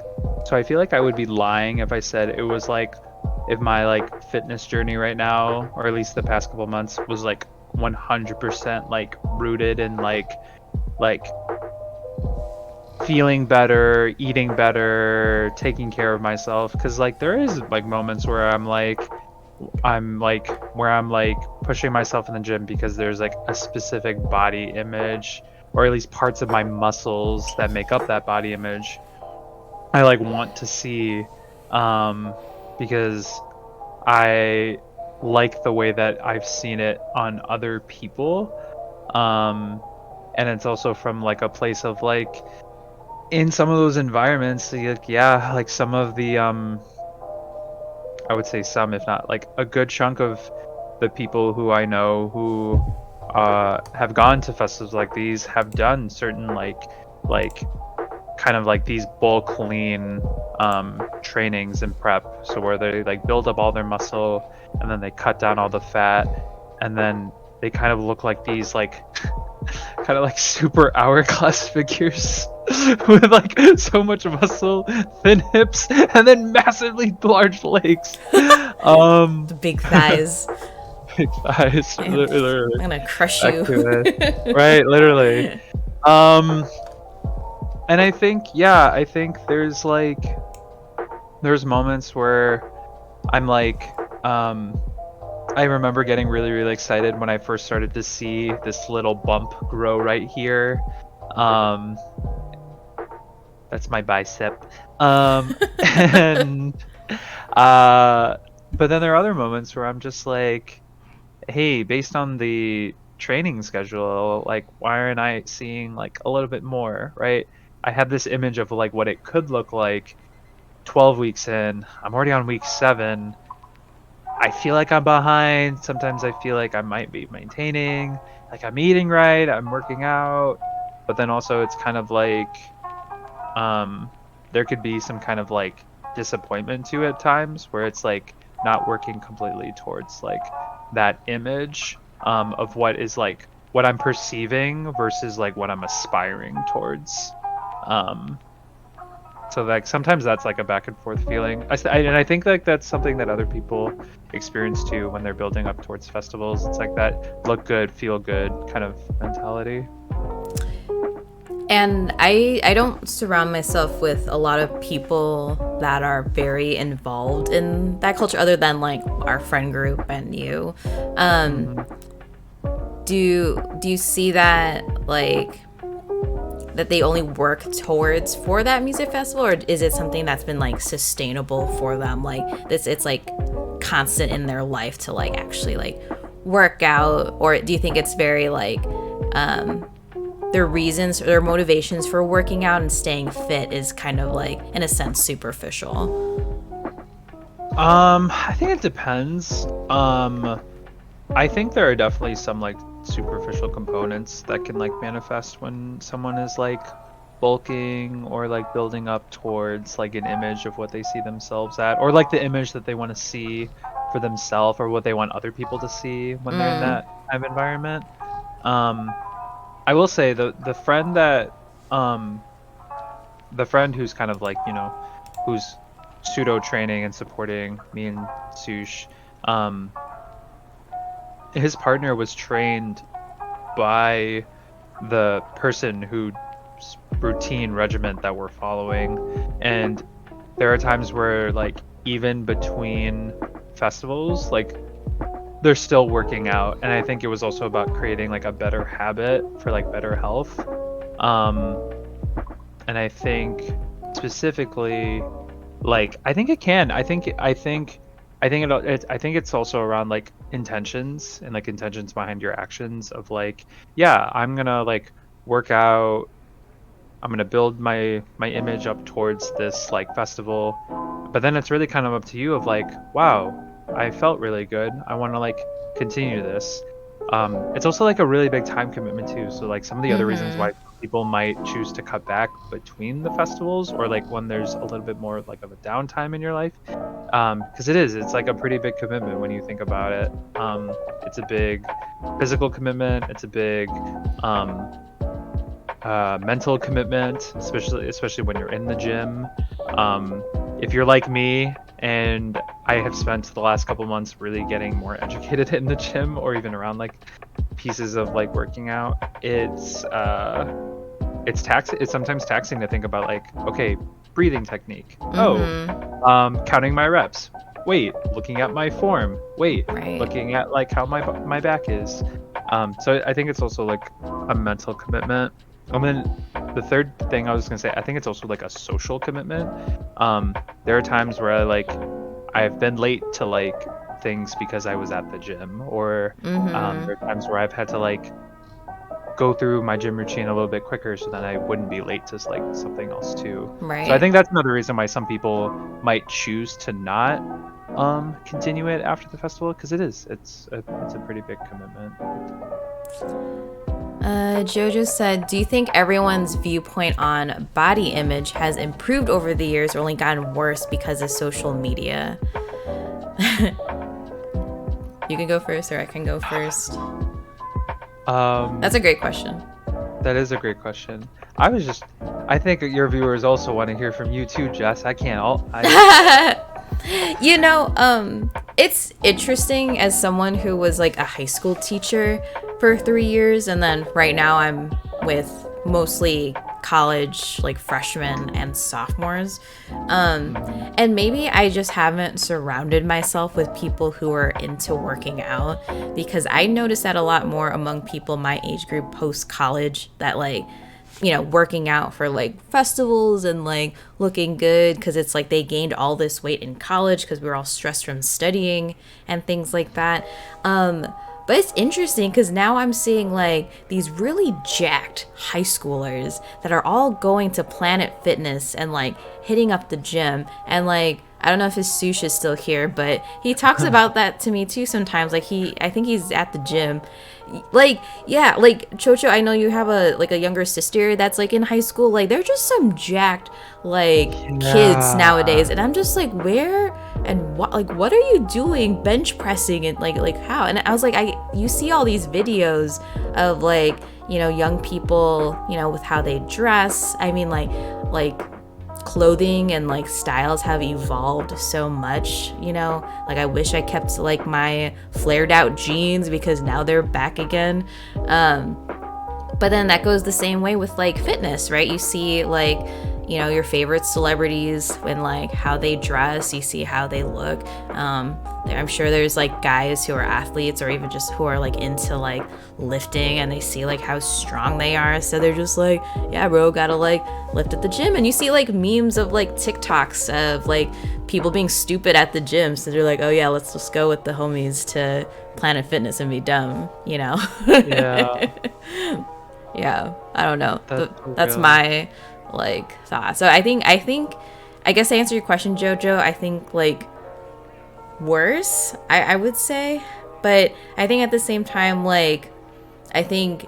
I feel like I would be lying if I said it was like if my like fitness journey right now, or at least the past couple months, was like 100% like rooted in like feeling better, eating better, taking care of myself. Cause like there is like moments where I'm like pushing myself in the gym because there's like a specific body image, or at least parts of my muscles that make up that body image I like want to see, because I like the way that I've seen it on other people. Um, and it's also from like a place of like in some of those environments, like yeah, like some of the I would say some, if not like a good chunk of the people who I know who have gone to festivals like these have done certain like kind of like these bulk lean trainings and prep, so where they like build up all their muscle and then they cut down all the fat, and then they kind of look like these like kind of like super hourglass figures with like so much muscle, thin hips, and then massively large legs. um The big thighs. Big thighs, I'm literally gonna crush back you. to it, right, literally. um and I think, yeah, I think there's moments where I'm like, um, I remember getting really, really excited when I first started to see this little bump grow right here. Um, that's my bicep. And uh, but then there are other moments where I'm just like, hey, based on the training schedule, like, why aren't I seeing like a little bit more, right? I have this image of like what it could look like 12 weeks in. I'm already on week 7. I feel like I'm behind. Sometimes I feel like I might be maintaining, like I'm eating right, I'm working out. but then also it's kind of like there could be some kind of like disappointment to it at times where it's like not working completely towards like that image of what is like what I'm perceiving versus like what I'm aspiring towards. Um, so like sometimes that's like a back and forth feeling. And I think like that's something that other people experience too when they're building up towards festivals. It's like that look good, feel good kind of mentality. And I don't surround myself with a lot of people that are very involved in that culture other than like our friend group and you. Um, Hmm. do you see that like that they only work towards for that music festival, or is it something that's been like sustainable for them, like this it's like constant in their life to like actually like work out, or do you think it's very like um their reasons or their motivations for working out and staying fit is kind of like in a sense superficial? I think it depends. I think there are definitely some like superficial components that can like manifest when someone is like bulking or like building up towards like an image of what they see themselves at, or like the image that they want to see for themselves or what they want other people to see when they're in Mm. that kind of environment. Um, I will say the friend that um the friend who's kind of like, you know, who's pseudo training and supporting me and Sush, um, his partner was trained by the person whose routine regiment that we're following. And there are times where like even between festivals, like they're still working out. And I think it was also about creating like a better habit for like better health. Um, and I think specifically like I think it can. I think it's also around like intentions and like intentions behind your actions of like, yeah, I'm gonna like work out, I'm gonna build my image up towards this like festival, but then it's really kind of up to you of like, wow, I felt really good. I want to like continue this. It's also like a really big time commitment too. So like some of the other reasons Mm-hmm. why people might choose to cut back between the festivals or like when there's a little bit more like of a downtime in your life, because it's like a pretty big commitment when you think about it. It's a big physical commitment. It's a big um, mental commitment, especially when you're in the gym. Um, if you're like me, and I have spent the last couple months really getting more educated in the gym, or even around like pieces of like working out, it's sometimes taxing to think about like, okay, breathing technique. Oh, Mm-hmm. counting my reps. Wait, looking at my form. Wait, Right. looking at like how my back is. So I think it's also like a mental commitment. And then the third thing I was gonna say, I think it's also like a social commitment. There are times where I've been late to like things because I was at the gym, or Mm-hmm. there are times where I've had to like go through my gym routine a little bit quicker so that I wouldn't be late to like something else too. So I Right. think that's another reason why some people might choose to not continue it after the festival, because it's a pretty big commitment. Jojo said, "Do you think everyone's viewpoint on body image has improved over the years or only gotten worse because of social media?" You can go first, or I can go first. That's a Um, gret question. that is a great question. I think your viewers also want to hear from you too, Jess. I can't all I You know, it's interesting as someone who was like a high school teacher for 3 years, and then right now I'm with mostly college, like freshmen and sophomores. Mhm. And maybe I just haven't surrounded myself with people who are into working out, because I notice that a lot more among people my age group post college, that like, you know, working out for like festivals and like looking good because it's like they gained all this weight in college because we were all stressed from studying and things like that. But it's interesting because now I'm seeing like these really jacked high schoolers that are all going to Planet Fitness and like hitting up the gym. And like, I don't know if his sush is still here, but he talks about that to me too sometimes. Like I think he's at the gym. Like, yeah, like Chocho, I know you have a younger sister that's like in high school. Like they're just some jacked like kids Yeah. nowadays, and I'm just like, where and what are you doing bench pressing and like how? And I was like, you see all these videos of like, you know, young people, you know, with how they dress. I mean, like clothing and like styles have evolved so much, you know. Like I wish I kept like my flared out jeans because now they're back again. But then that goes the same way with like fitness, right? You see like, you know, your favorite celebrities and like how they dress, you see how they look. I'm sure there's like guys who are athletes or even just who are like into like lifting, and they see like how strong they are, so they're just like, yeah bro, gotta like lift at the gym. And you see like memes of like TikToks of like people being stupid at the gym, so they're like, oh yeah, let's just go with the homies to Planet Fitness and be dumb, you know. Yeah. Yeah, I don't know. That's so That's real. my like thought. So I guess to answer your question, Jojo, I think like worse, I would say. But I think at the same time, like I think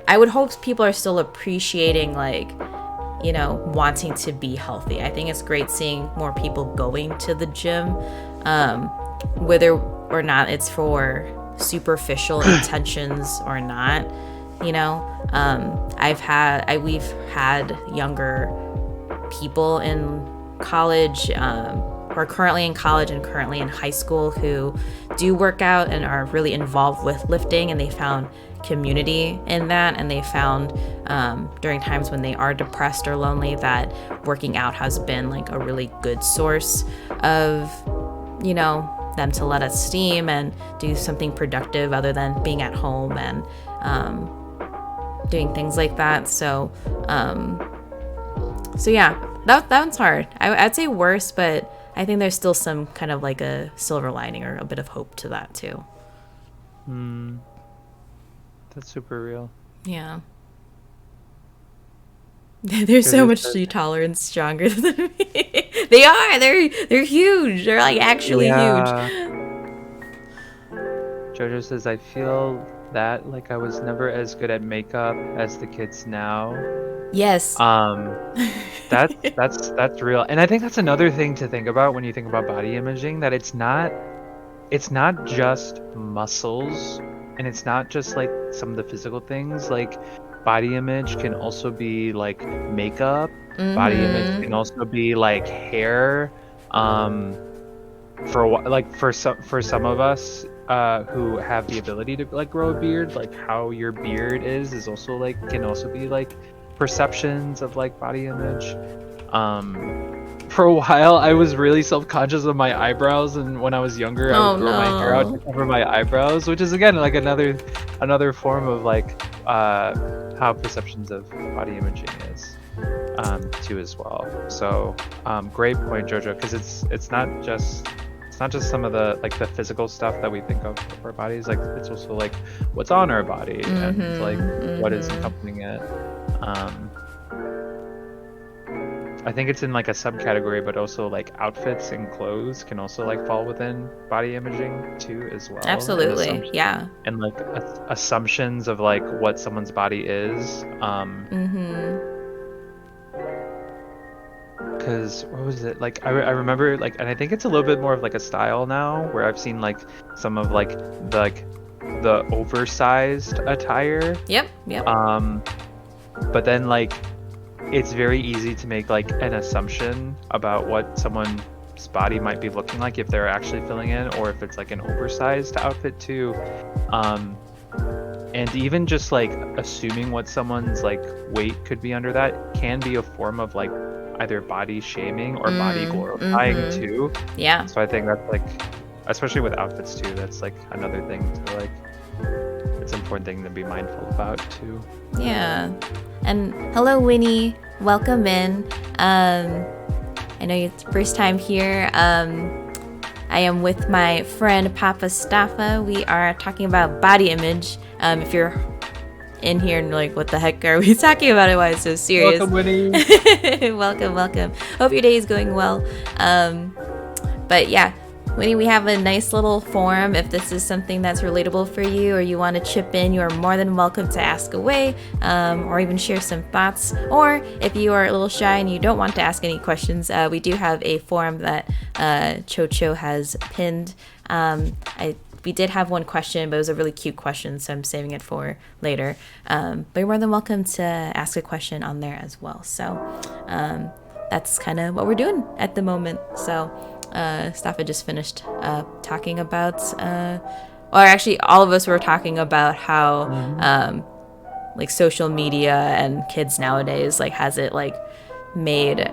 I would hope people are still appreciating like, you know, wanting to be healthy. I think it's great seeing more people going to the gym, whether or not it's for superficial intentions or not. You know, we've had younger people in college, who are currently in college and currently in high school, who do work out and are really involved with lifting, and they found community in that, and they found during times when they are depressed or lonely that working out has been like a really good source of, you know, them to let us steam and do something productive other than being at home and doing things like that. So yeah, that one's hard. I'd say worse, but I think there's still some kind of like a silver lining or a bit of hope to that too. That's super real. Yeah. They're so Jojo much says, tolerance stronger than me. They are. They're huge. They're like actually huge. yeah. Jojo says, I feel that like I was never as good at makeup as the kids now. Yes. Um, that's real. And I think that's another thing to think about when you think about body imaging, that it's not just muscles, and it's not just like some of the physical things. Like body image can also be like makeup. Body image can also be like hair. For some of us who have the ability to like grow a beard, like how your beard is also like can also be like perceptions of like body image. For a while I was really self-conscious of my eyebrows, and when I was younger I would Oh grow my hair out no. to cover my eyebrows, which is again like another form of like how perceptions of body imaging is too as well. So great point, Jojo, because it's not just some of the like the physical stuff that we think of our bodies. Like it's also like what's on our body and like what is accompanying it. I think it's in like a subcategory, but also like outfits and clothes can also like fall within body imaging too as well. Absolutely. Yeah. And like assumptions of like what someone's body is. Because what was it like? I remember like, and I think it's a little bit more of like a style now, where I've seen like some of like the oversized attire. Yep. But then like it's very easy to make like an assumption about what someone's body might be looking like if they're actually filling in, or if it's like an oversized outfit too. And even just like assuming what someone's like weight could be under that can be a form of like either body shaming or body glorifying too. Yeah. So I think that's like, especially with outfits too, that's like another thing to like, it's an important thing to be mindful about too. Yeah. And hello, Winnie. Welcome in. I know it's first time here. I am with my friend Papa Staffa. We are talking about body image. If you're in here and like, what the heck are we talking about? Why it's so serious? Welcome, Winnie. welcome. Hope your day is going well. But yeah, we have a nice little forum. If this is something that's relatable for you or you want to chip in, you are more than welcome to ask away, or even share some thoughts. Or if you are a little shy and you don't want to ask any questions, we do have a forum that Chocho has pinned. We did have one question, but it was a really cute question, so I'm saving it for later. But you're more than welcome to ask a question on there as well. So that's kind of what we're doing at the moment. So Staffa just finished talking about, or actually all of us were talking about how like social media and kids nowadays like has it like made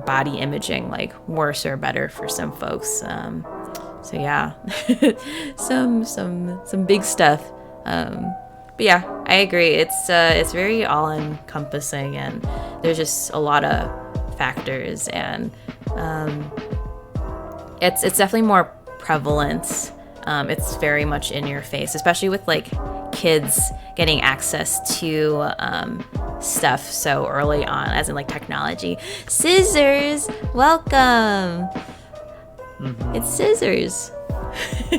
body imaging like worse or better for some folks. So yeah, some big stuff. But yeah, I agree. It's very all encompassing, and there's just a lot of factors, and it's definitely more prevalent. It's very much in your face, especially with like kids getting access to stuff so early on, as in like technology. Scissors, welcome. It's Scissors.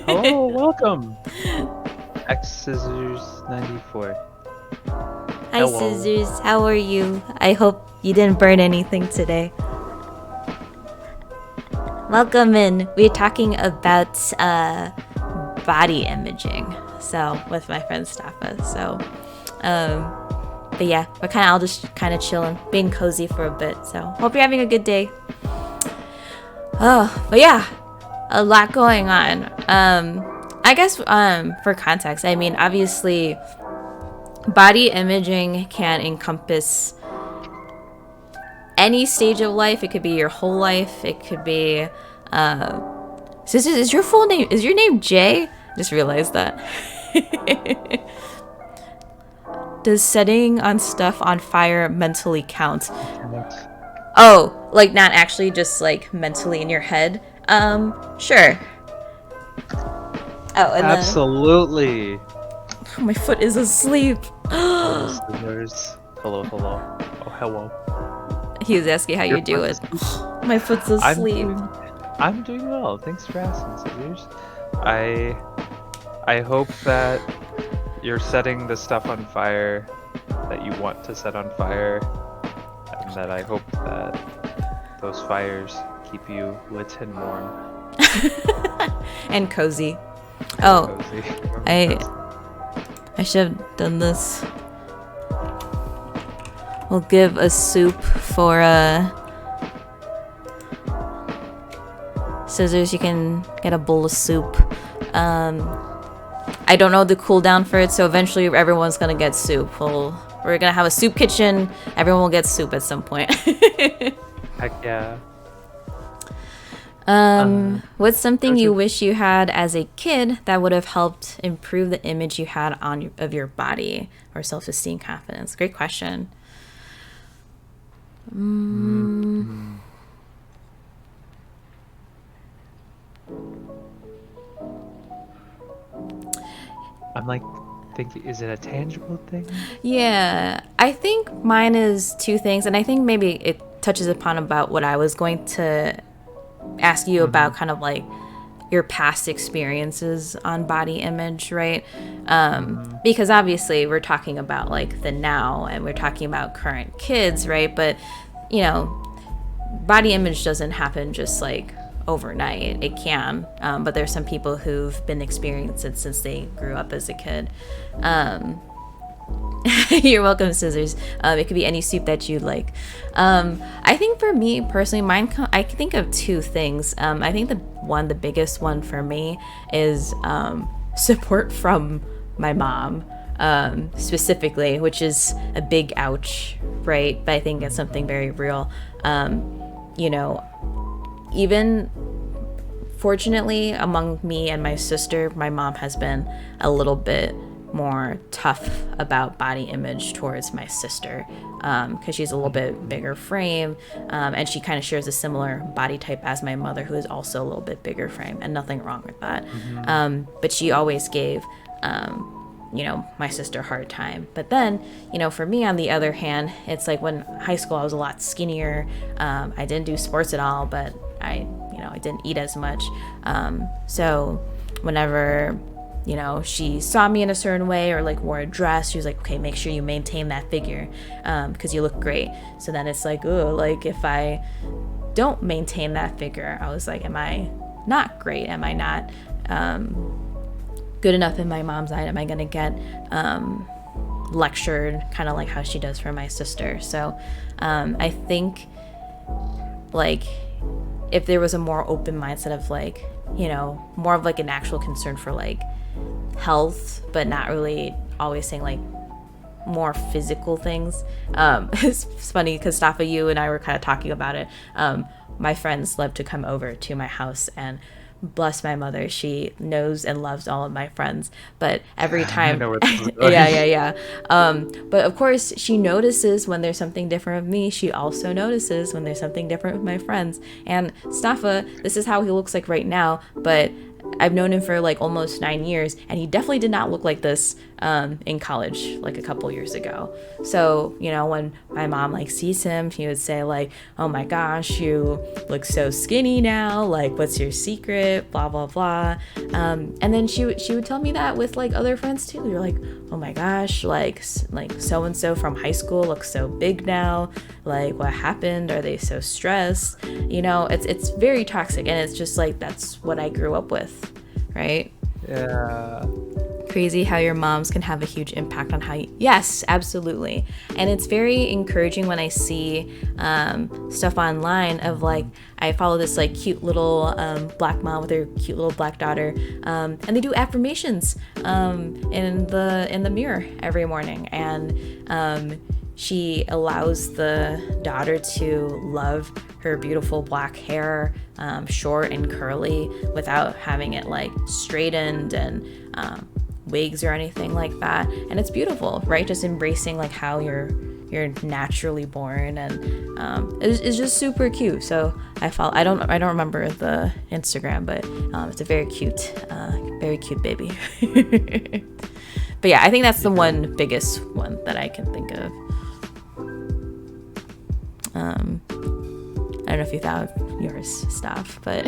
Oh, welcome. X Scissors 94. Hi, Hello. Scissors. How are you? I hope you didn't burn anything today. Welcome in. We're talking about body imaging. So with my friend Staffa. So, but yeah, we're all just kind of chilling, being cozy for a bit. So hope you're having a good day. Oh, but yeah, a lot going on. I guess for context, I mean, obviously, body imaging can encompass any stage of life. It could be your whole life. It could be. Is your name? Is your name Jay? Just realized that. Does setting on stuff on fire mentally count? Oh, like not actually, just like mentally in your head? Sure. Oh, and absolutely. Then, oh, my foot is asleep. Hello. Oh, hello. He was asking how you're doing. My foot's asleep. I'm doing well. Thanks for asking, Scissors. I hope that you're setting the stuff on fire that you want to set on fire. And that I hope that those fires keep you lit and warm. And cozy. Oh, cozy. I should have done this. We'll give a soup for Scissors. You can get a bowl of soup. I don't know the cooldown for it, so eventually everyone's gonna get soup. We're gonna have a soup kitchen. Everyone will get soup at some point. Heck yeah. What's something you wish you had as a kid that would have helped improve the image you had of your body or self-esteem, confidence? Great question. I'm like thinking, is it a tangible thing? Yeah, I think mine is two things, and I think maybe it touches upon about what I was going to ask you about, kind of like your past experiences on body image, right? Because obviously we're talking about like the now, and we're talking about current kids, right? But you know, body image doesn't happen just like overnight. It can, but there's some people who've been experiencing it since they grew up as a kid. You're welcome, Scissors. It could be any soup that you like. I think for me personally, I can think of two things. I think the biggest one for me is support from my mom, specifically, which is a big ouch, right? But I think it's something very real. You know, even fortunately among me and my sister, my mom has been a little bit more tough about body image towards my sister, because she's a little bit bigger frame, and she kind of shares a similar body type as my mother, who is also a little bit bigger frame, and nothing wrong with that. But she always gave you know, my sister a hard time. But then, you know, for me on the other hand, it's like when high school I was a lot skinnier. I didn't do sports at all, but I, you I didn't eat as much. So whenever she saw me in a certain way or like wore a dress, she was like, okay, make sure you maintain that figure because you look great. So then it's like, oh, like if I don't maintain that figure, I was like, am I not great? Am I not good enough in my mom's eye? Am I going to get lectured kind of like how she does for my sister? So I think like if there was a more open mindset of like, more of like an actual concern for like health, but not really always saying like more physical things. It's funny because Stafa, you and I were kind of talking about it. My friends love to come over to my house, and bless my mother, she knows and loves all of my friends, but every I time know where this is going. yeah but of course she notices when there's something different with me. She also notices when there's something different with my friends. And Stafa, this is how he looks like right now, but I've known him for like almost 9 years, and he definitely did not look like this in college like a couple years ago. So when my mom like sees him, she would say like, oh my gosh, you look so skinny now, like what's your secret, blah blah blah. And then she would tell me that with like other friends too. You're like, oh my gosh, like so and so from high school looks so big now, like what happened, are they so stressed? It's very toxic, and it's just like that's what I grew up with, right? Yeah. Crazy how your moms can have a huge impact on how you... Yes, absolutely. And it's very encouraging when I see stuff online of like, I follow this like cute little black mom with her cute little black daughter, and they do affirmations in the mirror every morning, and she allows the daughter to love her beautiful black hair, short and curly, without having it like straightened and wigs or anything like that. And it's beautiful, right? Just embracing like how you're naturally born, and it's just super cute. So I don't remember the Instagram, but it's a very cute baby. But yeah, I think that's the one biggest one that I can think of. I don't know if you thought of yours, stuff, but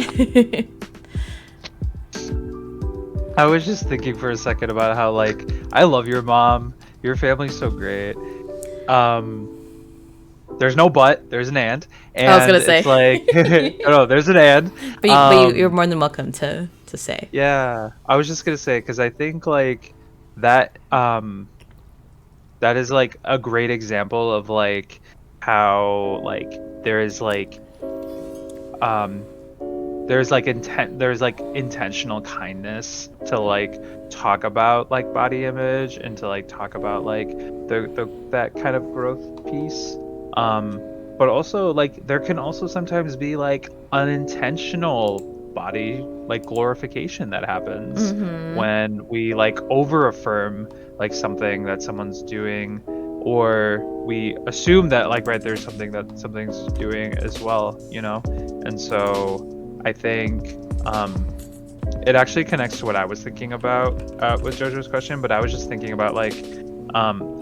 I was just thinking for a second about how like I love your mom. Your family's so great. There's no but, there's an and I was gonna say, it's like no, there's an and. but you're more than welcome to say. Yeah, I was just gonna say because I think like that that is like a great example of like how like there is like there's like intentional kindness to like talk about like body image and to like talk about like the that kind of growth piece, but also like there can also sometimes be like unintentional body like glorification that happens when we like over affirm like something that someone's doing, or we assume that like right there's something that something's doing as well, and so I think it actually connects to what I was thinking about with Jojo's question, but I was just thinking about like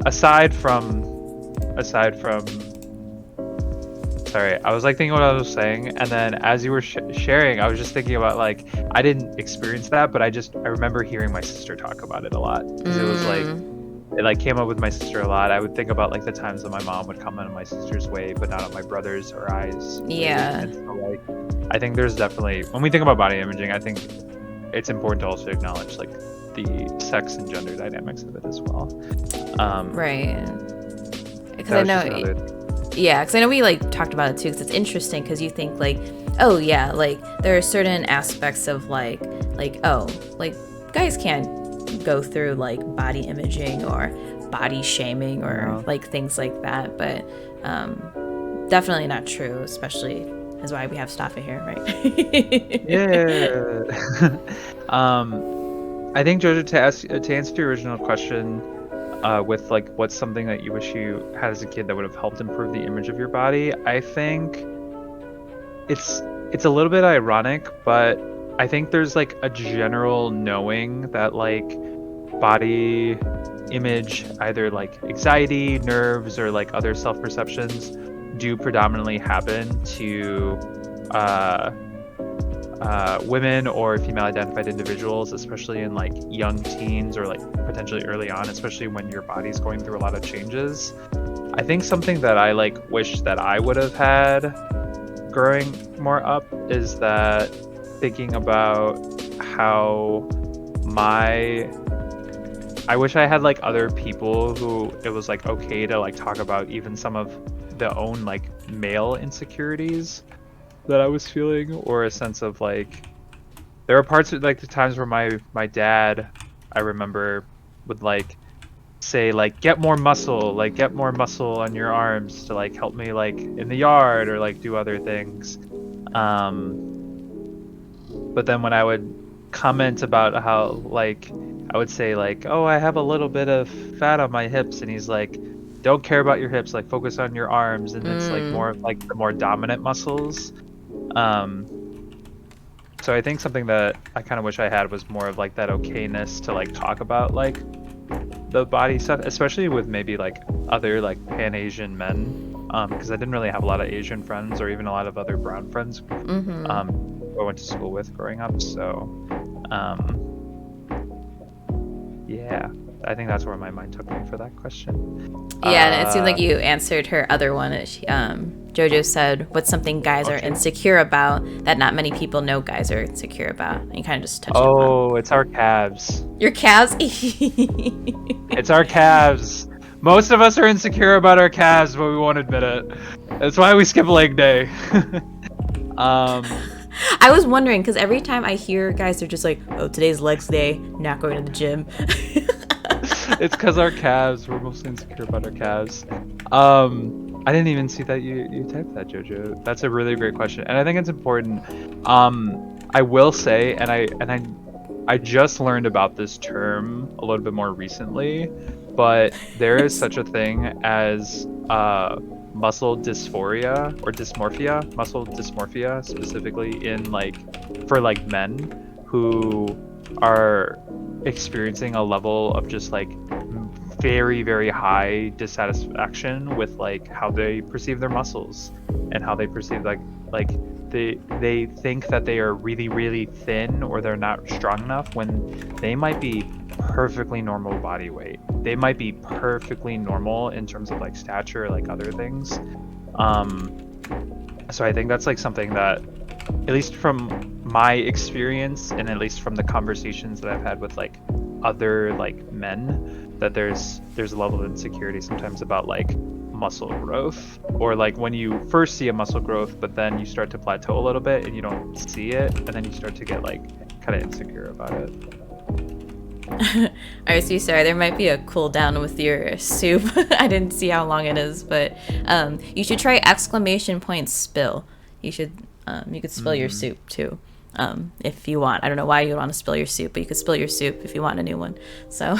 aside from sorry, I was like thinking what I was saying, and then as you were sharing, I was just thinking about like I didn't experience that, but I remember hearing my sister talk about it a lot because it was like it like came up with my sister a lot. I would think about like the times that my mom would comment on my sister's weight, but not on my brother's or I's. Yeah. And so like I think there's definitely, when we think about body imaging, I think it's important to also acknowledge like the sex and gender dynamics of it as well. Right. Because I know we like talked about it too, because it's interesting because you think like, oh yeah, like there are certain aspects of like oh, like guys can't go through like body imaging or body shaming or like things like that, but definitely not true, especially is why we have Stafa here, right? Yeah. I think Jojo, to answer your original question, with like what's something that you wish you had as a kid that would have helped improve the image of your body, I think it's a little bit ironic, but I think there's like a general knowing that like body image, either like anxiety, nerves, or like other self-perceptions do predominantly happen to women or female identified individuals, especially in like young teens or like potentially early on, especially when your body's going through a lot of changes. I think something that I like wish that I would have had growing more up is that thinking about how I wish I had like other people who it was like okay to like talk about even some of the own like male insecurities that I was feeling, or a sense of like there are parts of like the times where my dad, I remember, would like say like get more muscle, like get more muscle on your arms to like help me like in the yard or like do other things. But then when I would comment about how like I would say like, oh, I have a little bit of fat on my hips, and he's like, don't care about your hips, like focus on your arms, and it's like more of like the more dominant muscles. um so I think something that I kind of wish I had was more of like that okayness to like talk about like the body stuff, especially with maybe like other like Pan-Asian men, because I didn't really have a lot of Asian friends or even a lot of other brown friends who I went to school with growing up. So yeah, I think that's where my mind took me for that question. Yeah, and it seemed like you answered her other one. Jojo said, what's something guys are Okay. insecure about that not many people know guys are insecure about? And you kind of just touched upon. Oh, it's our calves. Your calves? It's our calves. Most of us are insecure about our calves, but we won't admit it. That's why we skip leg day. I was wondering, because every time I hear guys, they're just like, oh, today's legs day, not going to the gym. It's because our calves. We're mostly insecure about our calves. I didn't even see that you typed that, Jojo. That's a really great question, and I think it's important. I will say, and I just learned about this term a little bit more recently, but there is such a thing as muscle dysphoria or dysmorphia, muscle dysmorphia specifically in like for like men who are experiencing a level of just like very very high dissatisfaction with like how they perceive their muscles and how they perceive like they think that they are really really thin or they're not strong enough when they might be perfectly normal body weight. They might be perfectly normal in terms of like stature or like other things. So I think that's like something that, at least from my experience and at least from the conversations that I've had with like other like men, that there's a level of insecurity sometimes about like muscle growth, or like when you first see a muscle growth but then you start to plateau a little bit and you don't see it and then you start to get like kind of insecure about it. Alright, so sorry, there might be a cooldown with your soup. I didn't see how long it is, but you should try exclamation point spill. You could spill your soup too, if you want. I don't know why you would want to spill your soup, but you could spill your soup if you want a new one. So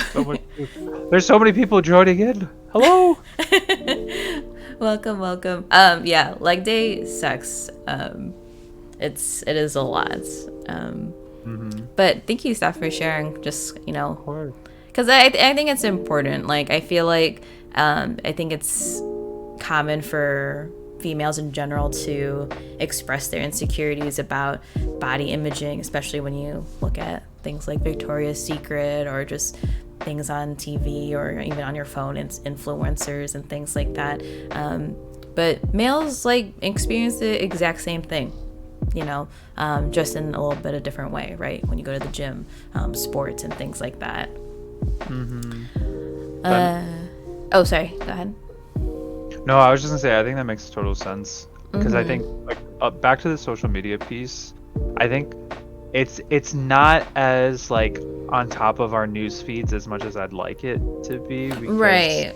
There's so many people joining in. Hello. welcome. Yeah, leg day sucks. It is a lot. But thank you, Steph, for sharing. Just because I think it's important. Like I feel like I think it's common for females in general to express their insecurities about body imaging, especially when you look at things like Victoria's Secret or just things on TV or even on your phone, influencers and things like that. But males like experience the exact same thing, just in a little bit a different way, right? When you go to the gym, sports and things like that. Oh, sorry, go ahead. No, I was just gonna say, I think that makes total sense, because I think like back to the social media piece, I think it's not as like on top of our news feeds as much as I'd like it to be, because, right.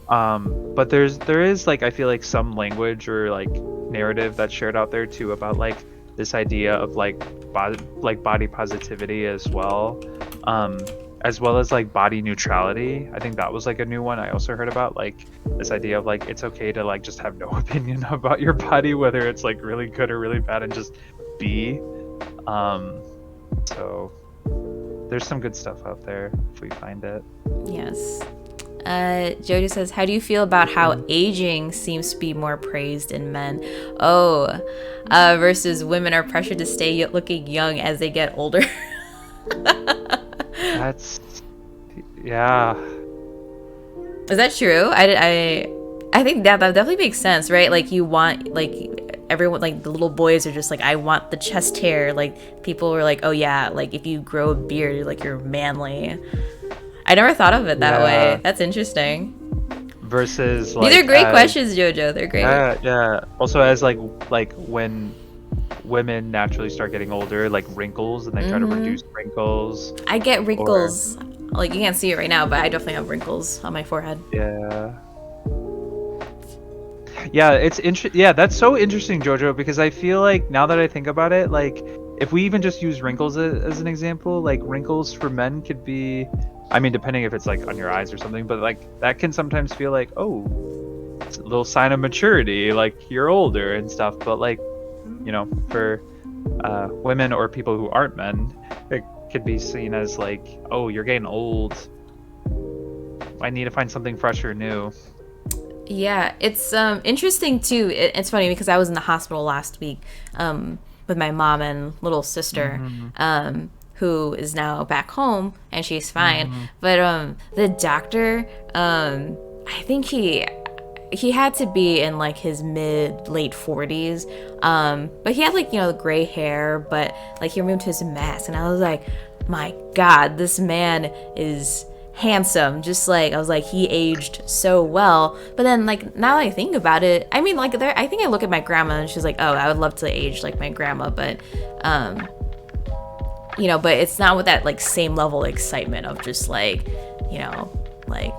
But there is like, I feel like some language or like narrative that's shared out there too about like this idea of like body positivity as well, as well as like body neutrality. I think that was like a new one I also heard about, like this idea of like it's okay to like just have no opinion about your body, whether it's like really good or really bad, and just be. So there's some good stuff out there if we find it. Yes. Jojo says, how do you feel about how aging seems to be more praised in men? Oh, versus women are pressured to stay looking young as they get older. That's, yeah. Is that true? I think that definitely makes sense, right? Like you want, like everyone, like the little boys are just like, I want the chest hair. Like people were like, oh yeah, like if you grow a beard, like you're manly. I never thought of it that Yeah. way. That's interesting. Versus These are like great questions, Jojo. They're great. yeah. Also, as like when women naturally start getting older, like wrinkles, and they try to reduce wrinkles. I get Or wrinkles. Like you can't see it right now, but I definitely have wrinkles on my forehead. yeah, it's yeah, that's so interesting, Jojo, because I feel like now that I think about it, like if we even just use wrinkles as an example, like wrinkles for men could be, I mean, depending if it's like on your eyes or something, but like that can sometimes feel like, oh, it's a little sign of maturity, like you're older and stuff. But like, you know, for women or people who aren't men, it could be seen as like, oh, you're getting old. I need to find something fresh or new. Yeah, it's interesting too. It's funny because I was in the hospital last week with my mom and little sister, who is now back home and she's fine. But the doctor, I think he had to be in like his late 40s, but he had like, you know, gray hair, but like he removed his mask, and I was like, my God, this man is handsome. Just like I was like, he aged so well. But then like now that I think about it, I mean, like I think I look at my grandma and she's like, oh, I would love to age like my grandma, but you know, but it's not with that like same level of excitement of just like, you know, like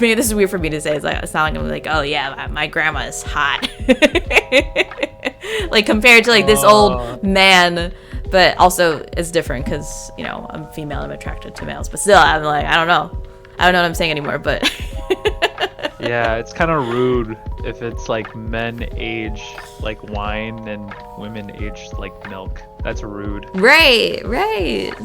maybe this is weird for me to say. It's like, it's not like I'm like, oh yeah, my grandma is hot. Like compared to like this old man. But also it's different because, you know, I'm female, I'm attracted to males, but still I'm like, I don't know what I'm saying anymore, but yeah, it's kind of rude if it's like men age like wine and women age like milk. That's rude. right.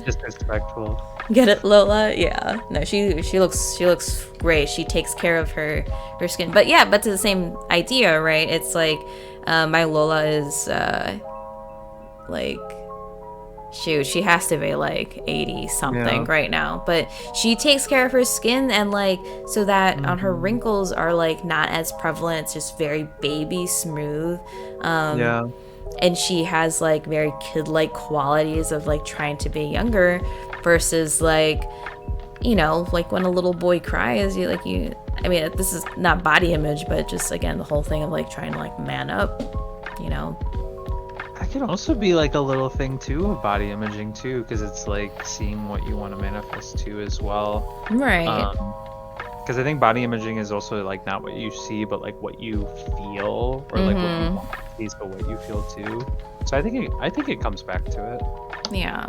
Disrespectful. Get it, Lola? Yeah. No, she looks great. She takes care of her skin. But yeah, but to the same idea, right? It's like my Lola is like, shoot, she has to be like 80 something right now, but she takes care of her skin, and like so that on her wrinkles are like not as prevalent. It's just very baby smooth. And she has like very kid-like qualities of like trying to be younger versus like, you know, like when a little boy cries, I mean, this is not body image, but just again the whole thing of like trying to like man up, you know. That can also be like a little thing too of body imaging too, because it's like seeing what you want to manifest to as well. Right. Because I think body imaging is also like not what you see, but like what you feel, or like what you want to see, but what you feel too. So I think it comes back to it. Yeah.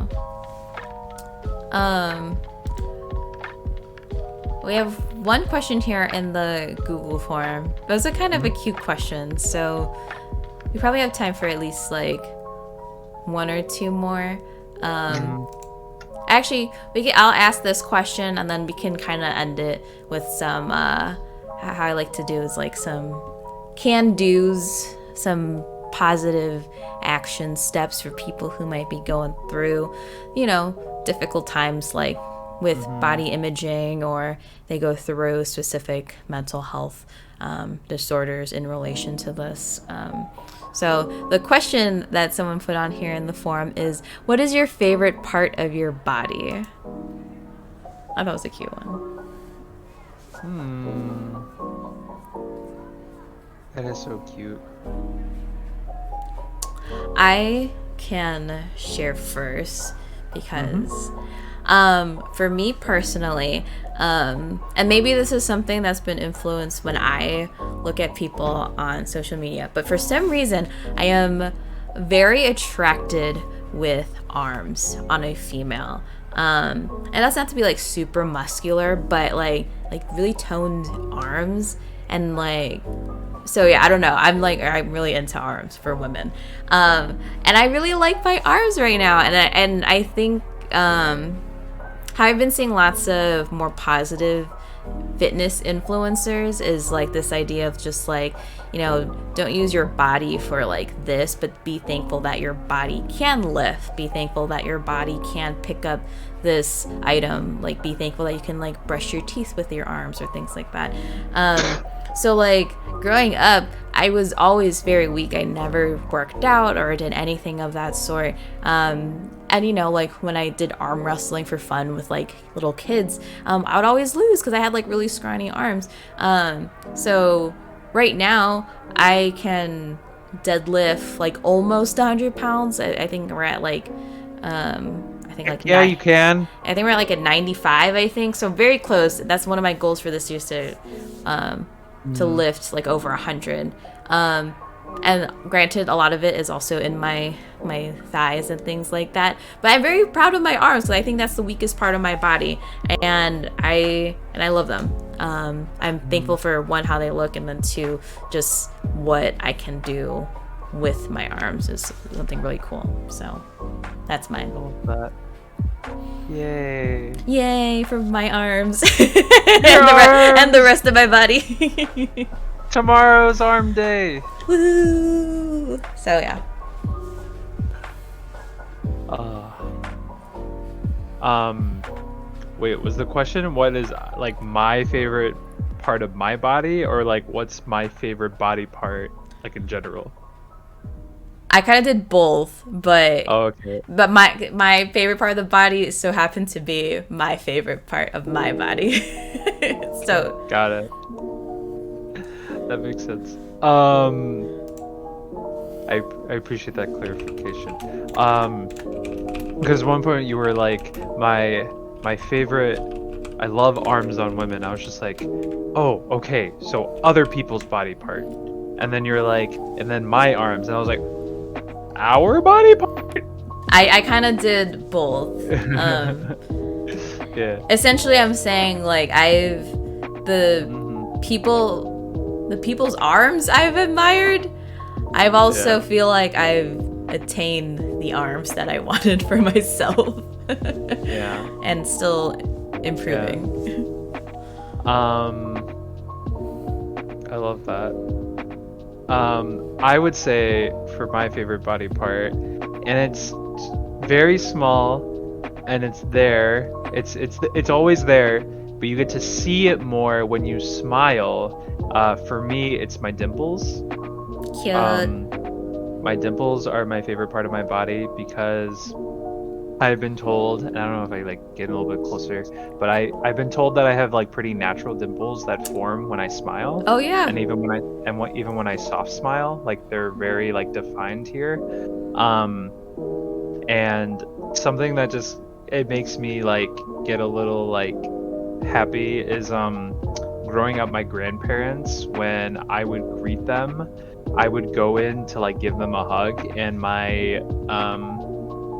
We have one question here in the Google form. But it's a kind of a cute question, so we probably have time for at least like one or two more. Actually, I'll ask this question and then we can kind of end it with some how I like to do is like some can-dos, some positive action steps for people who might be going through, you know, difficult times like with body imaging, or they go through specific mental health disorders in relation to this. So the question that someone put on here in the forum is, what is your favorite part of your body? I thought it was a cute one. That is so cute. I can share first because for me personally, and maybe this is something that's been influenced when I look at people on social media, but for some reason I am very attracted with arms on a female. And that's not to be like super muscular, but like really toned arms, and like, so yeah, I don't know. I'm really into arms for women. And I really like my arms right now. And I think, I've been seeing lots of more positive fitness influencers is like this idea of just like, you know, don't use your body for like this, but be thankful that your body can lift, be thankful that your body can pick up this item, like be thankful that you can like brush your teeth with your arms or things like that. So like growing up, I was always very weak. I never worked out or did anything of that sort. And you know, like when I did arm wrestling for fun with like little kids, I would always lose because I had like really scrawny arms. So right now I can deadlift like almost 100 pounds. I think we're at like I think like Yeah, you can. I think we're at like at 95, I think. So very close. That's one of my goals for this year, is to lift like over 100. And granted, a lot of it is also in my thighs and things like that. But I'm very proud of my arms because I think that's the weakest part of my body, and I love them. I'm thankful for one, how they look, and then two, just what I can do with my arms is something really cool. So that's mine. I love that. Yay. Yay for my arms. And the rest of my body. Tomorrow's arm day. Woo! So yeah. Wait, was the question what is like my favorite part of my body, or like what's my favorite body part like in general? I kind of did both, but okay. But my favorite part of the body so happened to be my favorite part of my body. So got it. That makes sense. I appreciate that clarification. Because at one point you were like my favorite. I love arms on women. I was just like, oh, okay, so other people's body part. And then you're like, and then my arms, and I was like, our body part. I kind of did both. Yeah. Essentially, I'm saying like the people's arms I've admired. I've also feel like I've attained the arms that I wanted for myself. Yeah. And still improving. Yeah. I love that. I would say for my favorite body part, and it's very small, and it's there. It's always there, but you get to see it more when you smile. For me, it's my dimples. Cute. My dimples are my favorite part of my body because I've been told, and I don't know if I like get a little bit closer, but I've been told that I have like pretty natural dimples that form when I smile. Oh yeah. And even when I soft smile, like they're very like defined here. And something that just it makes me like get a little like happy is growing up my grandparents, when I would greet them, I would go in to like give them a hug, and my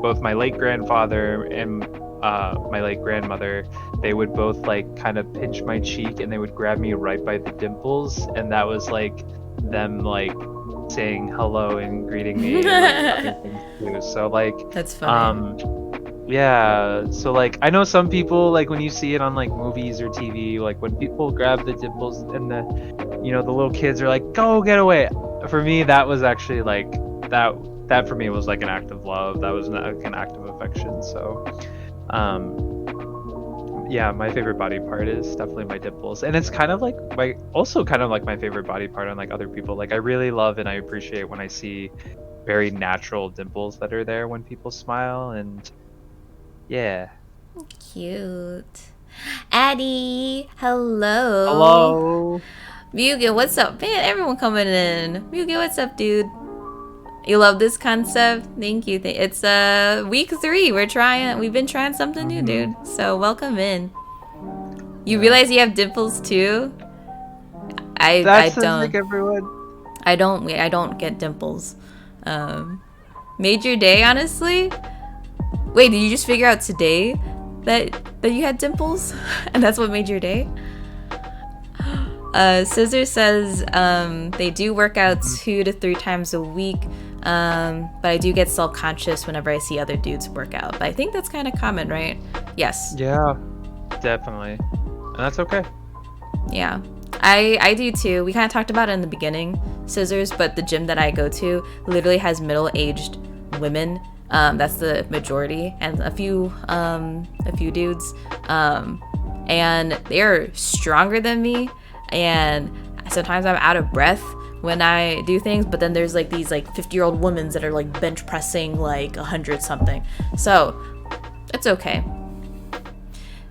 both my late grandfather and my late grandmother, they would both like kind of pinch my cheek, and they would grab me right by the dimples, and that was like them like saying hello and greeting me and like other things too. So like That's funny. yeah, so like I know some people, like when you see it on like movies or TV, like when people grab the dimples and the the little kids are like, go get away. For me, that was actually like that for me was like an act of love. That was like an act of affection. So yeah, my favorite body part is definitely my dimples, and it's kind of like my favorite body part on like other people. Like I really love and I appreciate when I see very natural dimples that are there when people smile, and yeah. Cute. Addie, hello. Hello. Mugen, what's up? Man, everyone coming in. Mugen, what's up, dude? You love this concept? Thank you. It's week 3. We've been trying something new, dude. So welcome in. You realize you have dimples too? I don't. Like everyone. I don't get dimples. Made your day, honestly. Wait, did you just figure out today that you had dimples, and that's what made your day? Scissor says they do work out 2 to 3 times a week, but I do get self-conscious whenever I see other dudes work out. But I think that's kind of common, right? Yes. Yeah, definitely, and that's okay. Yeah. I do too. We kind of talked about it in the beginning, scissors, but the gym that I go to literally has middle-aged women. That's the majority, and a few dudes. And they're stronger than me, and sometimes I'm out of breath when I do things, but then there's like these like 50-year-old women that are like bench pressing like 100 something. So it's okay.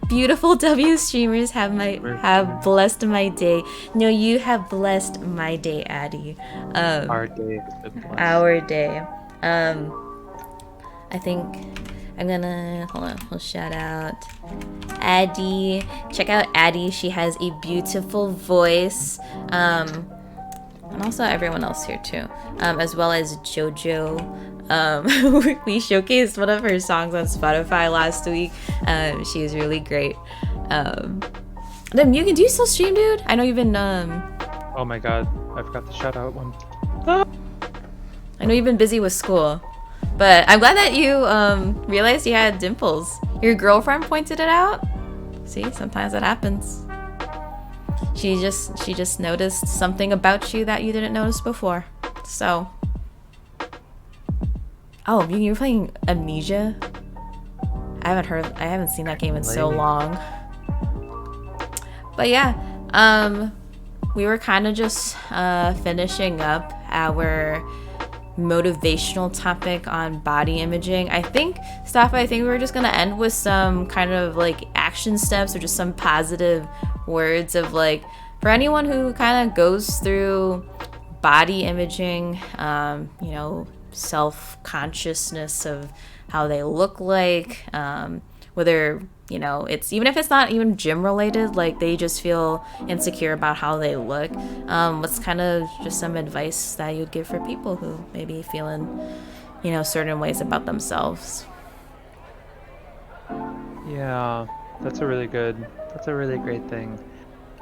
Beautiful W streamers have blessed my day. No, you have blessed my day, Addie. Our day has been blessed. Our day. I think I'm gonna hold on. We'll shout out Addie. Check out Addie. She has a beautiful voice. And also everyone else here too, as well as JoJo. We showcased one of her songs on Spotify last week. She is really great. Then Mugen, do you still stream, dude? I know you've been. Oh my god, I forgot the shout out one. I know you've been busy with school, but I'm glad that you realized you had dimples. Your girlfriend pointed it out. See, sometimes that happens. She just noticed something about you that you didn't notice before. So, oh, you were playing Amnesia? I haven't seen that game in so long. But yeah, we were kind of just finishing up our motivational topic on body imaging. I think we were just gonna end with some kind of like action steps or just some positive words of like for anyone who kind of goes through body imaging, self-consciousness of how they look like, whether it's even if it's not even gym related, like they just feel insecure about how they look. What's kind of just some advice that you'd give for people who may be feeling certain ways about themselves? Yeah, that's a really great thing.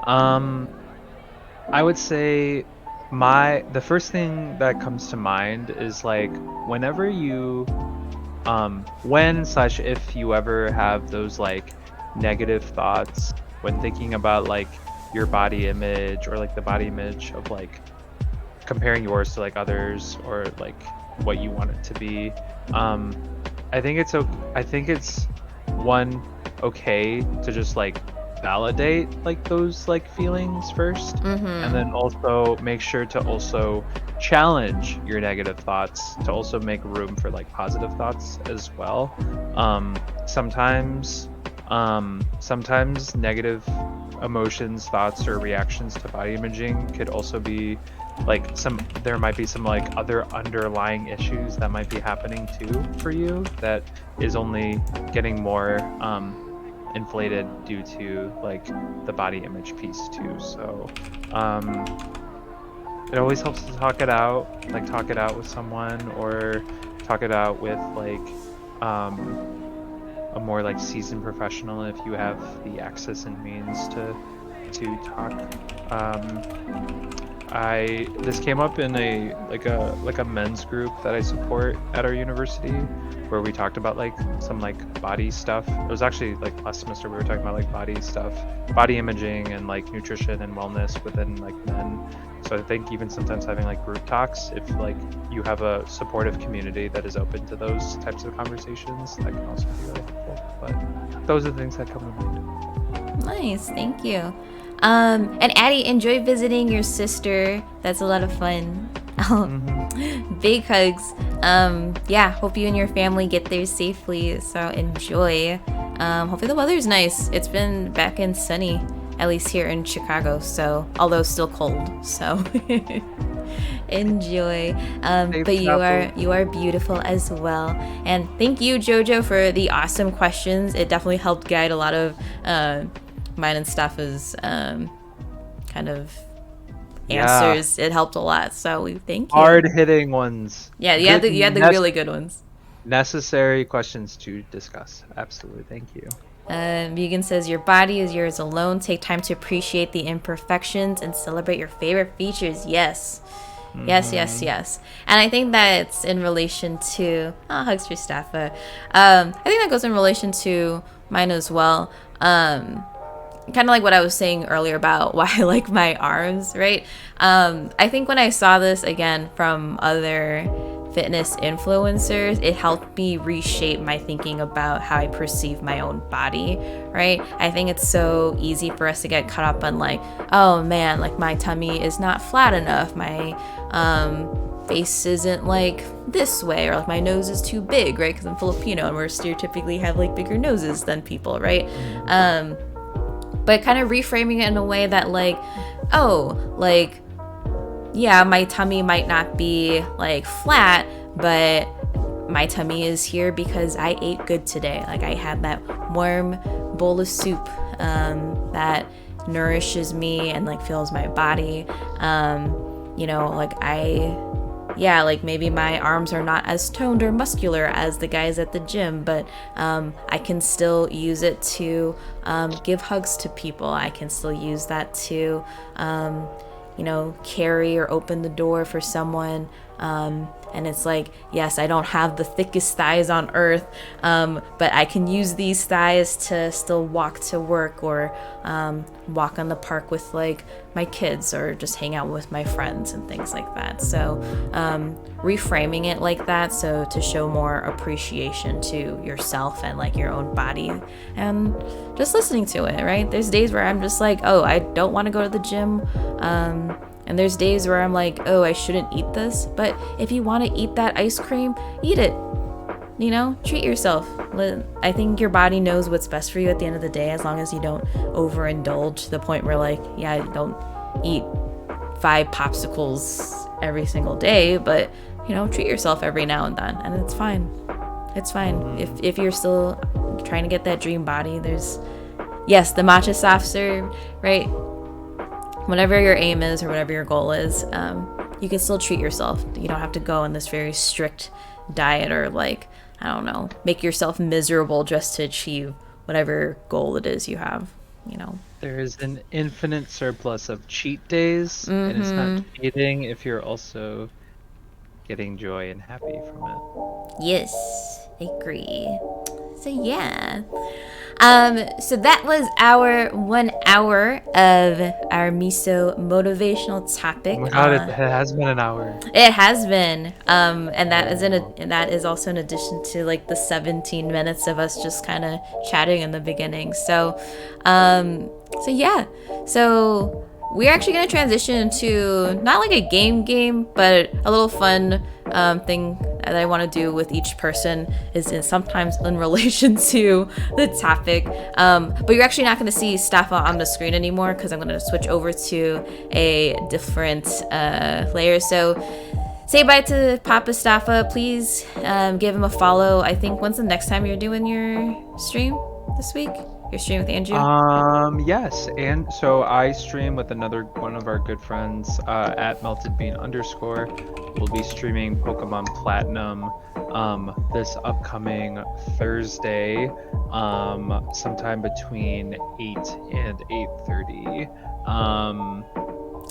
I would say the first thing that comes to mind is like whenever you when/if you ever have those like negative thoughts when thinking about like your body image or like the body image of like comparing yours to like others or like what you want it to be, I think it's one okay to just like validate like those like feelings first, and then also make sure to also challenge your negative thoughts to also make room for like positive thoughts as well. Sometimes negative emotions, thoughts, or reactions to body imaging could also be like there might be some like other underlying issues that might be happening too for you that is only getting more inflated due to like the body image piece too. So it always helps to talk it out with someone or talk it out with like a more like seasoned professional if you have the access and means to talk. This came up in a men's group that I support at our university where we talked about like some like body stuff. It was actually like last semester we were talking about like body stuff, body imaging and like nutrition and wellness within like men. So I think even sometimes having like group talks, if like you have a supportive community that is open to those types of conversations, that can also be really helpful. But those are the things that come to mind. Nice, thank you. And Addie, enjoy visiting your sister. That's a lot of fun. Big hugs. Yeah, hope you and your family get there safely. So enjoy. Hopefully the weather's nice. It's been back and sunny, at least here in Chicago. So, although still cold. So enjoy. But you are beautiful as well. And thank you, JoJo, for the awesome questions. It definitely helped guide a lot of mine and Staffa's kind of answers. It helped a lot, so we thank you. Hard hitting ones. Yeah, you had the really good ones. Necessary questions to discuss. Absolutely, thank you. Megan says, your body is yours alone. Take time to appreciate the imperfections and celebrate your favorite features. Yes. Yes. And I think that's in relation to hugs for Staffa. I think that goes in relation to mine as well. kind of like what I was saying earlier about why I like my arms, right? I think when I saw this again from other fitness influencers, it helped me reshape my thinking about how I perceive my own body, right? I think it's so easy for us to get caught up on like, oh man, like my tummy is not flat enough, my face isn't like this way, or like my nose is too big, right? Because I'm Filipino and we're stereotypically have like bigger noses than people, right? But kind of reframing it in a way that like, oh, like, yeah, my tummy might not be like flat, but my tummy is here because I ate good today. Like I had that warm bowl of soup that nourishes me and like fills my body. Like maybe my arms are not as toned or muscular as the guys at the gym, but I can still use it to give hugs to people. I can still use that to carry or open the door for someone. And it's like, yes, I don't have the thickest thighs on earth, but I can use these thighs to still walk to work or walk on the park with like my kids or just hang out with my friends and things like that. So reframing it like that, so to show more appreciation to yourself and like your own body, and just listening to it, right? There's days where I'm just like, oh, I don't want to go to the gym. And there's days where I'm like, oh, I shouldn't eat this. But if you want to eat that ice cream, eat it. Treat yourself. I think your body knows what's best for you at the end of the day, as long as you don't overindulge to the point where like, yeah, don't eat 5 popsicles every single day, but treat yourself every now and then, and it's fine. It's fine. If you're still trying to get that dream body, there's, yes, the matcha soft serve, right? Whatever your aim is or whatever your goal is, you can still treat yourself. You don't have to go on this very strict diet or like, I don't know, make yourself miserable just to achieve whatever goal it is you have, There is an infinite surplus of cheat days, and it's not cheating if you're also getting joy and happy from it. Yes, I agree. So yeah. So that was our 1 hour of our Miso motivational topic. Oh my god, it has been an hour. It has been, and that is also in addition to like the 17 minutes of us just kind of chatting in the beginning. So yeah, so we're actually gonna transition into not like a game, but a little fun thing that I want to do with each person is sometimes in relation to the topic. But you're actually not going to see Staffa on the screen anymore because I'm going to switch over to a different layer. So say bye to Papa Staffa. Please give him a follow. I think when's the next time you're doing your stream this week? Your stream with Andrew? Yes, and so I stream with another one of our good friends at meltedbean_. We'll be streaming Pokemon Platinum this upcoming Thursday, sometime between 8 and 8:30.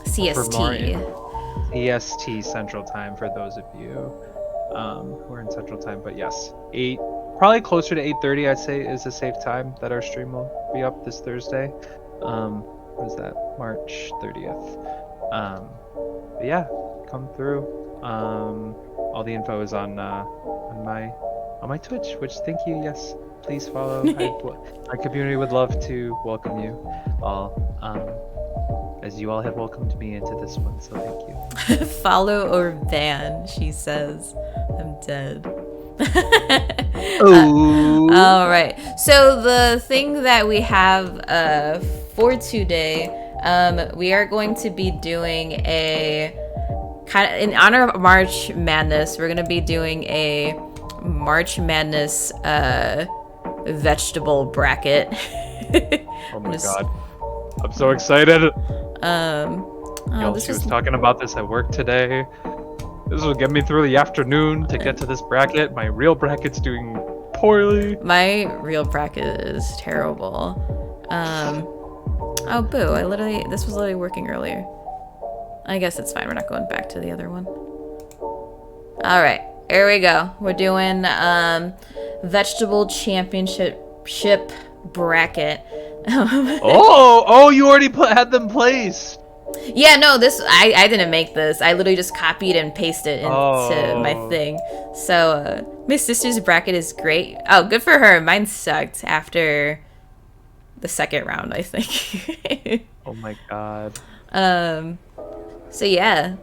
CST. EST Central Time for those of you who are in Central Time, but yes, 8. Probably closer to 8:30, I'd say, is a safe time that our stream will be up this Thursday. What is that? March 30th. But yeah, come through. All the info is on my Twitch, which thank you. Yes, please follow. My community would love to welcome you all, as you all have welcomed me into this one. So thank you. Follow or ban, she says. I'm dead. All right, so the thing that we have for today, we are going to be doing a kind of in honor of March Madness. We're going to be doing a March Madness vegetable bracket. Oh my god, I'm so excited. This was talking about this at work today. This will get me through the afternoon to get to this bracket. My real bracket's doing poorly. My real bracket is terrible. Oh boo, this was literally working earlier. I guess it's fine, we're not going back to the other one. Alright, here we go. We're doing vegetable championship bracket. Oh, you already had them placed. Yeah, no, this I didn't make this. I literally just copied and pasted into my Oh, thing. So my sister's bracket is great. Oh, good for her. Mine sucked after the second round, I think. oh my God. um. So yeah.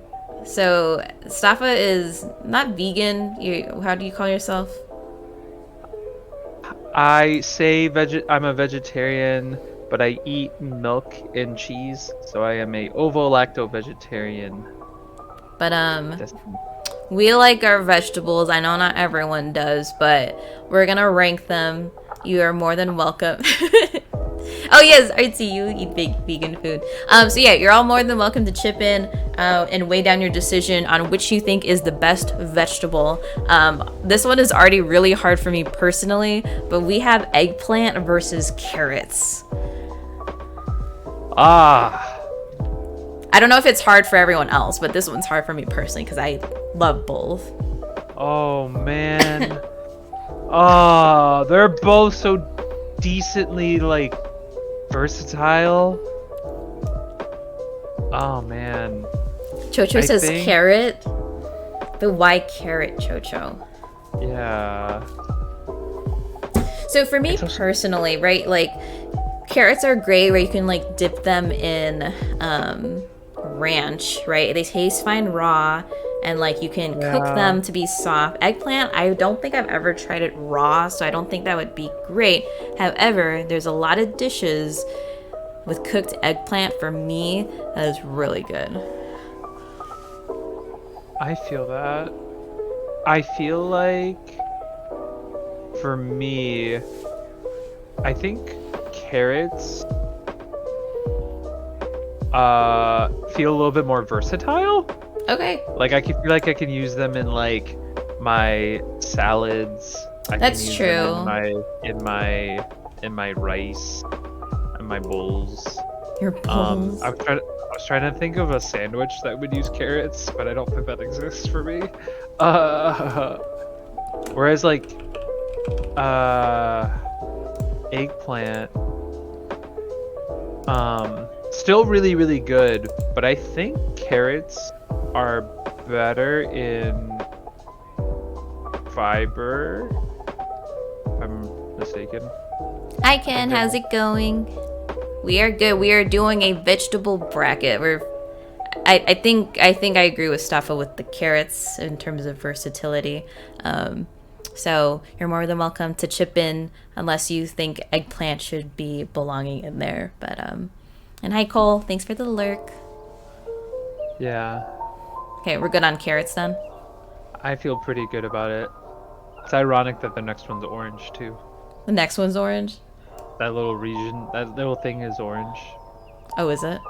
So Staffa is not vegan. You, how do you call yourself? I say I'm a vegetarian, but I eat milk and cheese, so I am a ovo-lacto vegetarian. But That's we like our vegetables. I know not everyone does, but we're gonna rank them. You are more than welcome. Oh yes, I see you eat big vegan food. So yeah, you're all more than welcome to chip in and weigh down your decision on which you think is the best vegetable. This one is already really hard for me personally, but we have eggplant versus carrots. ah. I don't know if it's hard for everyone else, but this one's hard for me personally because I love both. Oh man. Oh, they're both so decently like versatile. Oh man. Chocho I says think carrot, but why carrot, Chocho? yeah. So for me It's also personally, right, like carrots are great where you can like dip them in ranch, right? They taste fine raw and like you can cook yeah. them to be soft. Eggplant, I don't think I've ever tried it raw, so I don't think that would be great. However, there's a lot of dishes with cooked eggplant for me that is really good. I feel that. I feel like for me, I think carrots feel a little bit more versatile. Okay, Like I can feel like I can use them in like my salads. I can that's use them in true. my rice and my bowls. Your bowls. I was trying to think of a sandwich that would use carrots, but I don't think that exists for me. Uh, whereas like uh eggplant still really really good, but I think carrots are better in fiber, if I'm mistaken. Hi I think Ken, they're how's it going? We are good. We are doing a vegetable bracket. I think I agree with Staffa with the carrots in terms of versatility. So you're more than welcome to chip in unless you think eggplant should be belonging in there. But and hi Cole, thanks for the lurk. yeah, Okay, we're good on carrots then. I feel pretty good about it. It's ironic that the next one's orange too. The next one's orange. That little region, that little thing is orange. Oh, is it?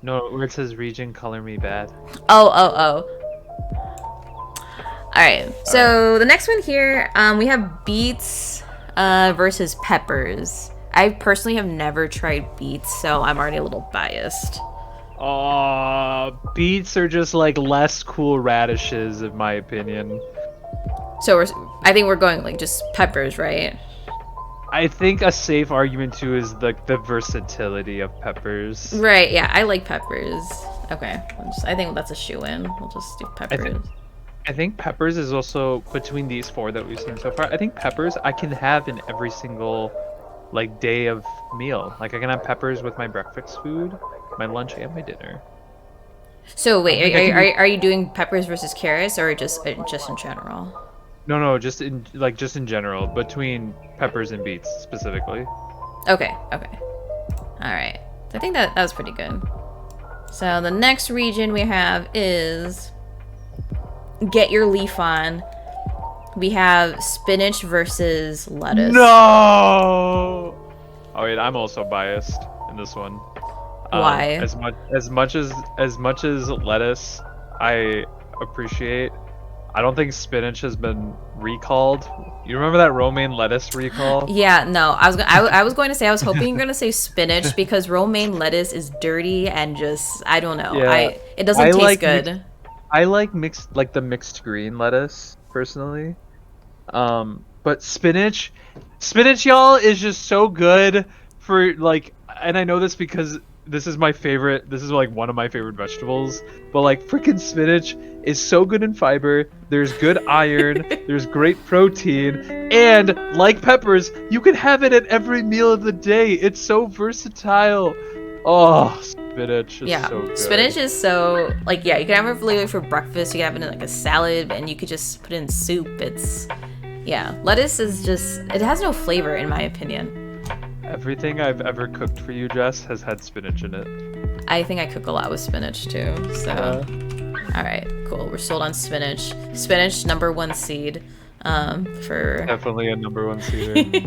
No, where it says region, color me bad. Oh, oh, oh. All right. All right. So the next one here, we have beets versus peppers. I personally have never tried beets, so I'm already a little biased. Beets are just like less cool radishes, in my opinion. So I think we're going like just peppers, right? I think a safe argument too is the versatility of peppers. Right. Yeah, I like peppers. Okay. I think that's a shoe in. We'll just do I think peppers. I think peppers is also between these four that we've seen so far. I think peppers I can have in every single like day of meal. Like I can have peppers with my breakfast food, my lunch, and my dinner. So I don't wait, think I can do are you doing peppers versus carrots or just in general? no, just in general between peppers and beets specifically. Okay. Okay. All right. So I think that was pretty good. So the next region we have is get your leaf on. We have spinach versus lettuce. No. Oh wait, I'm also biased in this one. Why? As much as lettuce, I appreciate. I don't think spinach has been recalled. You remember that romaine lettuce recall? Yeah, no. I was going to say I was hoping you were going to say spinach because romaine lettuce is dirty and just I don't know. Yeah, It doesn't I taste like good. I like the mixed green lettuce personally. But spinach, y'all is just so good for like, and I know this because this is my favorite. This is like one of my favorite vegetables. But like, freaking spinach is so good in fiber. There's good iron. There's great protein, and like peppers, you can have it at every meal of the day. It's so versatile. Oh, spinach is so good. Spinach is so like you can have it literally for breakfast. You can have it in like a salad, and you could just put it in soup. It's lettuce is just it has no flavor in my opinion. Everything I've ever cooked for you, Jess, has had spinach in it. I think I cook a lot with spinach too. So, all right, cool. We're sold on spinach. Spinach, number 1 seed. For Definitely a number 1 seed.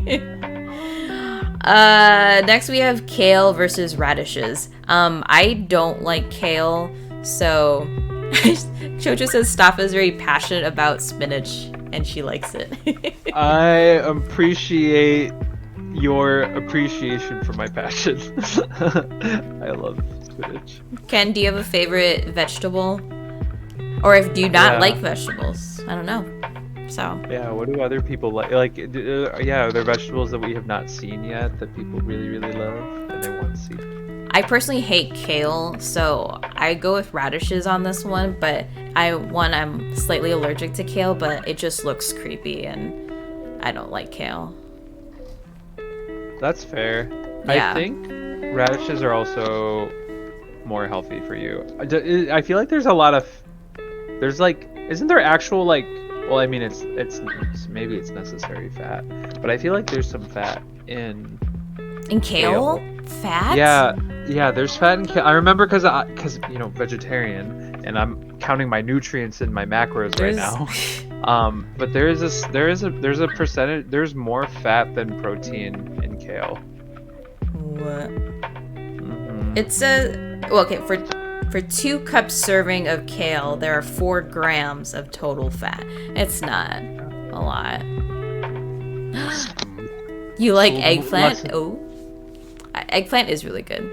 Next we have kale versus radishes. I don't like kale, so Chocho says Staffa is very passionate about spinach and she likes it. I appreciate your appreciation for my passion. I love spinach. Ken, do you have a favorite vegetable? Or if do you not like vegetables? I don't know. So yeah, what do other people like? Like, are there vegetables that we have not seen yet that people really, really love and they want to see? I personally hate kale, so I go with radishes on this one. But I'm slightly allergic to kale, but it just looks creepy, and I don't like kale. That's fair. Yeah. I think radishes are also more healthy for you. I feel like there's a lot of isn't there actual like? Well, I mean, it's maybe it's necessary fat, but I feel like there's some fat in kale. Fat? Yeah. There's fat in kale. I remember because vegetarian, and I'm counting my nutrients in my macros right now. But there's a percentage. There's more fat than protein in kale. What? Mm-hmm. It says for 2 cups serving of kale, there are 4 grams of total fat. It's not a lot. You like eggplant? Oh, eggplant is really good.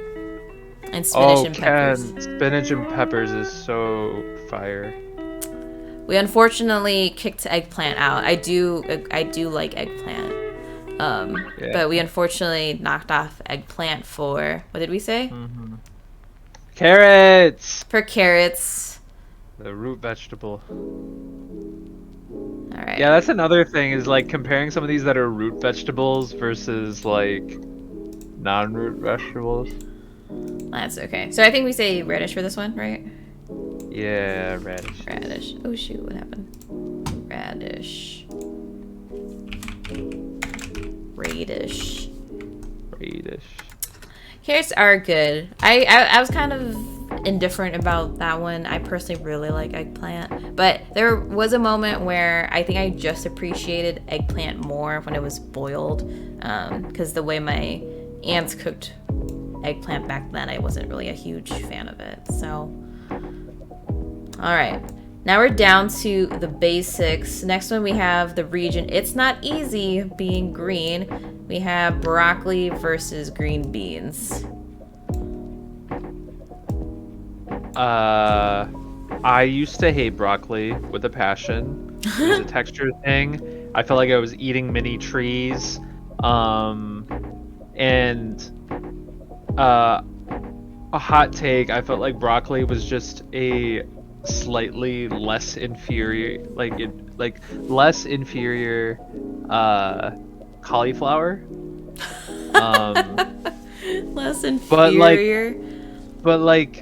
And spinach and peppers. Spinach and peppers is so fire. We unfortunately kicked eggplant out. I do like eggplant. But we unfortunately knocked off eggplant for what did we say? Mm-hmm. Carrots. For carrots. The root vegetable. All right. Yeah, that's another thing is like comparing some of these that are root vegetables versus like non-root vegetables. That's okay. So I think we say radish for this one, right? Yeah, radish. Radish. Oh shoot, what happened? Radish. Carrots are good. I was kind of indifferent about that one. I personally really like eggplant, but there was a moment where I think I just appreciated eggplant more when it was boiled, because the way my aunts cooked eggplant back then, I wasn't really a huge fan of it. So, all right. Now we're down to the basics. Next one we have the region. It's not easy being green. We have broccoli versus green beans. I used to hate broccoli with a passion. It was a texture thing. I felt like I was eating mini trees. A hot take, I felt like broccoli was just a slightly less inferior cauliflower. Less inferior. But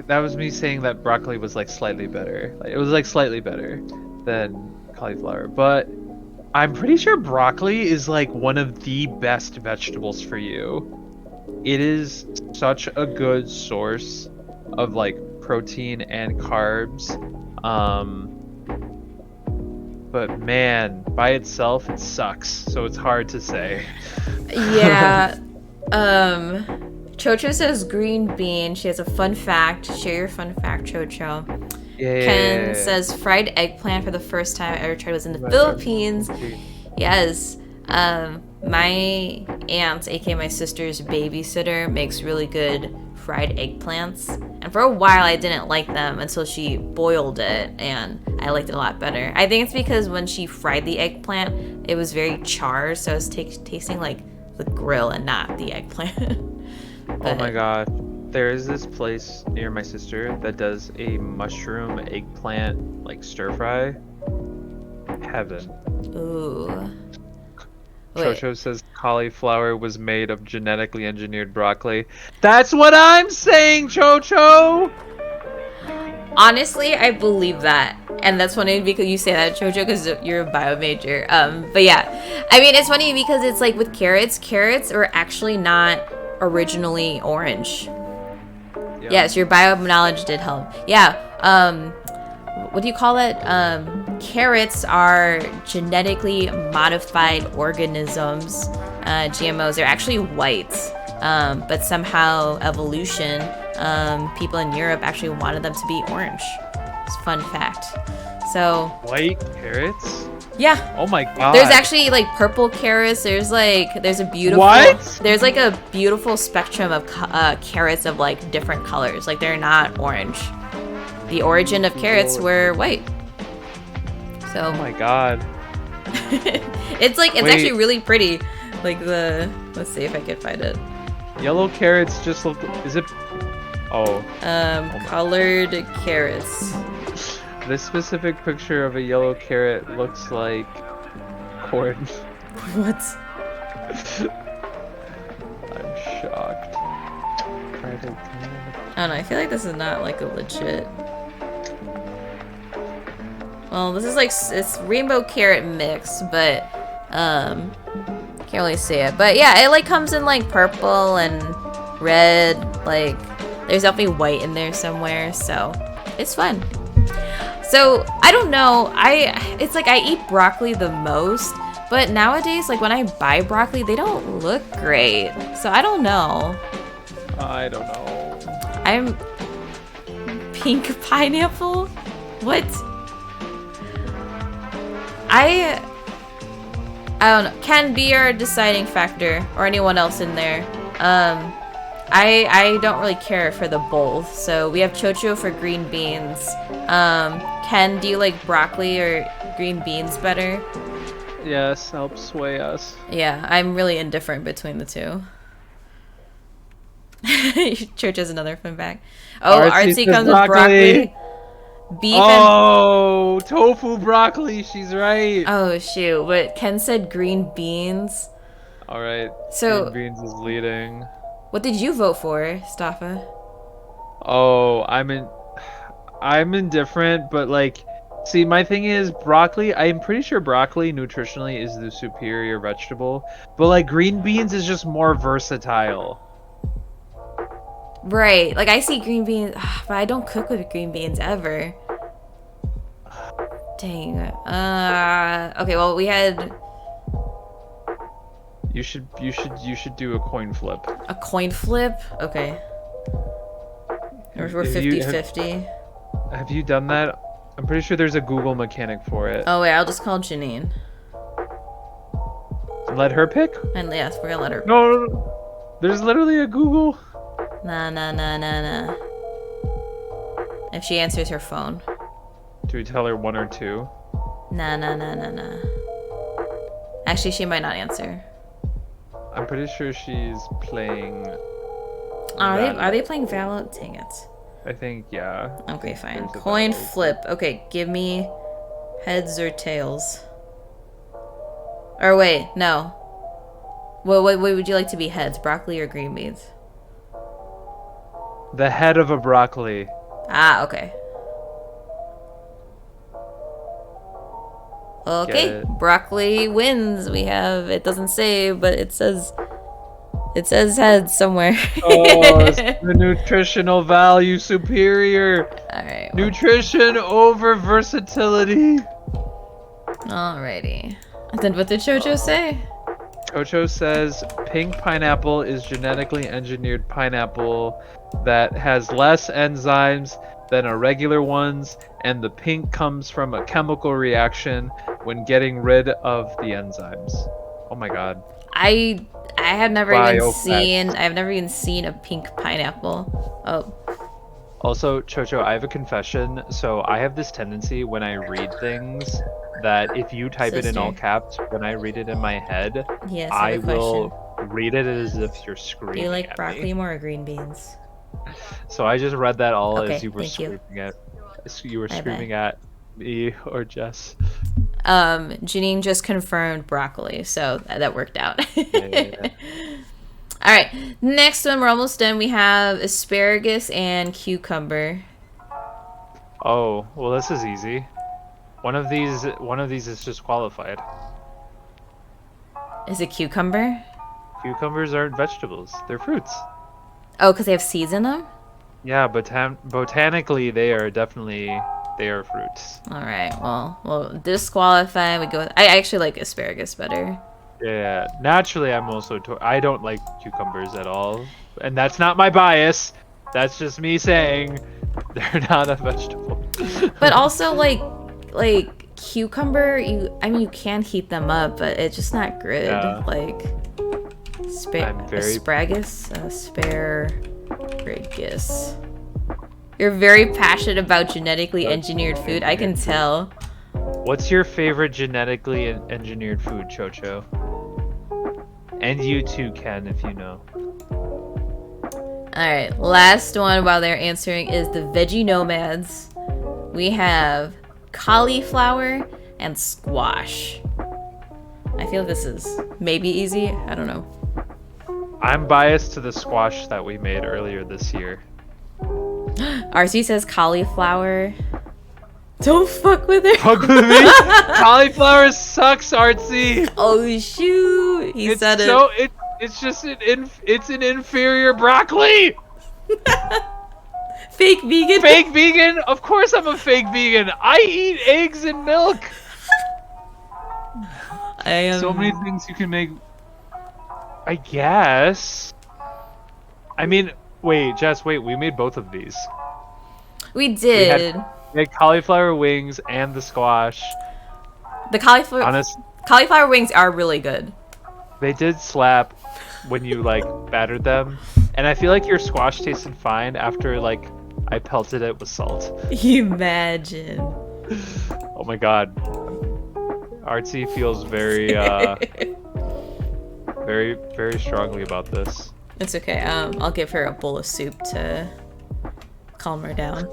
that was me saying that broccoli was like slightly better. Like, it was like slightly better than cauliflower. But I'm pretty sure broccoli is like one of the best vegetables for you. It is such a good source of like protein and carbs. But man, by itself it sucks. So it's hard to say. Yeah. Chocho says green bean. She has a fun fact. Share your fun fact, Chocho. Yeah. Ken says fried eggplant for the first time I ever tried was in the Philippines. Yes. My aunt, aka my sister's babysitter, makes really good fried eggplants. And for a while I didn't like them until she boiled it, and I liked it a lot better. I think it's because when she fried the eggplant, it was very charred, so it was tasting like the grill and not the eggplant. Oh my god. There is this place near my sister that does a mushroom eggplant like stir fry. Heaven. Ooh. Wait. Chocho says cauliflower was made of genetically engineered broccoli. That's what I'm saying, Chocho! Honestly, I believe that. And that's funny because you say that, Chocho, because you're a bio major. But yeah. I mean, it's funny because it's like with carrots are actually not originally orange. Yeah. Yes, your bio knowledge did help. Yeah. What do you call it? Carrots are genetically modified organisms. GMOs. They're actually white. But somehow evolution, people in Europe actually wanted them to be orange. It's a fun fact. So White carrots? yeah. Oh my god. There's actually like purple carrots. There's a beautiful. What? There's like a beautiful spectrum of carrots of like different colors. Like they're not orange. The origin of carrots were white. So. Oh my god. it's Wait. actually really pretty. Like let's see if I can find it. Yellow carrots just look. Is it? Oh. Colored carrots. This specific picture of a yellow carrot looks like corn. What? I'm shocked. I don't know. I feel like this is not like a legit. Well, this is like it's rainbow carrot mix, but can't really see it. But yeah, it like comes in like purple and red. Like there's definitely white in there somewhere, so it's fun. So I don't know. It's like I eat broccoli the most, but nowadays, like when I buy broccoli, they don't look great. So I don't know. I don't know. I'm pink pineapple. What? I don't know. Can be our deciding factor, or anyone else in there. I don't really care for the both. So we have Chocho for green beans. Ken, do you like broccoli or green beans better? Yes, help sway us. Yeah, I'm really indifferent between the two. Chocho's another fun fact. Oh, Artsy comes with broccoli. Beef and tofu broccoli, she's right. Oh shoot, but Ken said green beans. Alright. So green beans is leading. What did you vote for, Staffa? Oh, I'm indifferent, but like, see, my thing is broccoli. I'm pretty sure broccoli nutritionally is the superior vegetable, but like green beans is just more versatile. Right, like I see green beans, but I don't cook with green beans ever. Dang. Okay, well we had. You should do a coin flip. A coin flip? Okay. We're 50-50. Have you done that? I'm pretty sure there's a Google mechanic for it. Oh wait, I'll just call Janine. Let her pick? And yes, we're gonna let her pick. No. There's literally a Google. Nah. If she answers her phone. Do we tell her 1 or 2? Nah. Actually, she might not answer. I'm pretty sure she's playing. Are they playing Valorant? Dang it. I think, yeah. Okay, fine. Coin flip. Okay, give me heads or tails. Or wait, no. What would you like to be heads? Broccoli or green beans? The head of a broccoli. Ah, okay. Okay, broccoli wins. We have, it doesn't say, but it says heads somewhere. Oh, it's the nutritional value superior. Alright. Nutrition over versatility. Alrighty. Then what did Chocho say? Chocho says pink pineapple is genetically engineered pineapple that has less enzymes than a regular ones, and the pink comes from a chemical reaction when getting rid of the enzymes. Oh my god. I have never even seen a pink pineapple. Oh. Also, Chocho, I have a confession. So I have this tendency when I read things that if you type it in all caps, when I read it in my head, yes, I will read it as if you're Do screaming you like at broccoli me. more or green beans? So I just read that all as Okay, you were thank you. screaming at you were My bad. screaming at me or Jess. Janine just confirmed broccoli, so that worked out. Yeah. All right, next one, we're almost done. We have asparagus and cucumber. Oh, well, this is easy. One of these is disqualified. Is it cucumber? Cucumbers aren't vegetables; they're fruits. Oh, because they have seeds in them? Yeah, botanically, they are fruits. All right, well, disqualify. We go with, I actually like asparagus better. Yeah, naturally, I don't like cucumbers at all, and that's not my bias. That's just me saying they're not a vegetable. But also, like cucumber, I mean, you can heat them up, but it's just not good. Yeah. Like, I'm very asparagus? You're very passionate about genetically engineered food. I can tell. What's your favorite genetically engineered food, Chocho? And you too, Ken, if you know. Alright, last one while they're answering is the veggie nomads. We have cauliflower and squash. I feel this is maybe easy. I don't know. I'm biased to the squash that we made earlier this year. RC says cauliflower. Don't fuck with it. Fuck with me? Cauliflower sucks, Artsy. Oh shoot! He said it. It's just it's an inferior broccoli. Fake vegan. Fake vegan? Of course I'm a fake vegan. I eat eggs and milk. I am So many things you can make. I guess. I mean, wait, Jess, wait. We made both of these. We did. We had cauliflower wings and the squash. The cauliflower wings are really good. They did slap when you like battered them, and I feel like your squash tasted fine after like I pelted it with salt. Imagine. Oh my god. Artsy feels very very strongly about this. It's okay. I'll give her a bowl of soup to calm her down.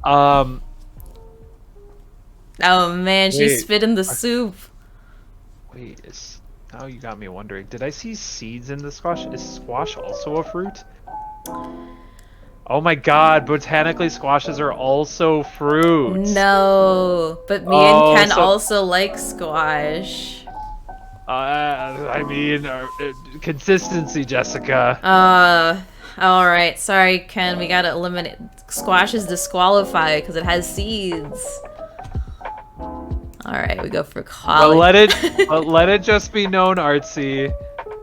Oh man, she Wait. spit in the soup. Wait, now you got me wondering. Did I see seeds in the squash? Is squash also a fruit? Oh my god, botanically squashes are also fruits. No, but me and Ken also like squash. I mean, consistency, Jessica. All right. Sorry, Ken. We gotta eliminate. Squash is disqualified because it has seeds. All right, we go for cauliflower. But let it just be known, Artsy,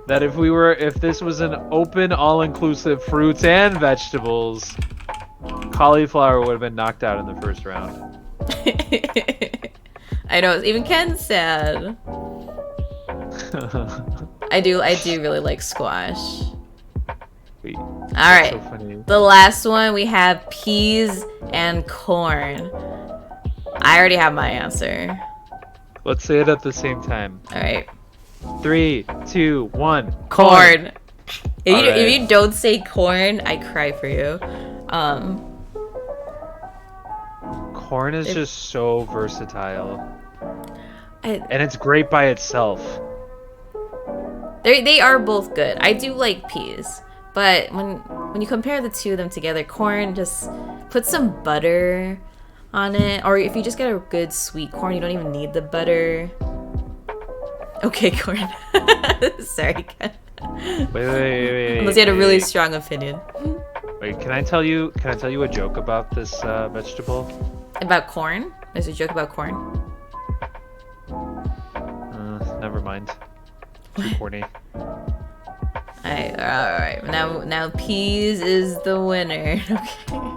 that if this was an open, all-inclusive fruits and vegetables, cauliflower would have been knocked out in the first round. I know. Even Ken's sad. I do really like squash. Wait, all right, so funny. The last one we have peas and corn. I already have my answer. Let's say it at the same time. All right. 3, 2, 1. Corn. If you Right. don't say corn, I cry for you. Corn is just so versatile, and it's great by itself. they are both good. I do like peas, but when you compare the two of them together, corn, just put some butter on it, or if you just get a good sweet corn, you don't even need the butter. Okay, corn. Sorry, Ken. Wait. Unless you had a really strong opinion. Wait, can I tell you a joke about this vegetable? About corn? There's a joke about corn? Never mind. Too corny. Alright. Now peas is the winner. Okay.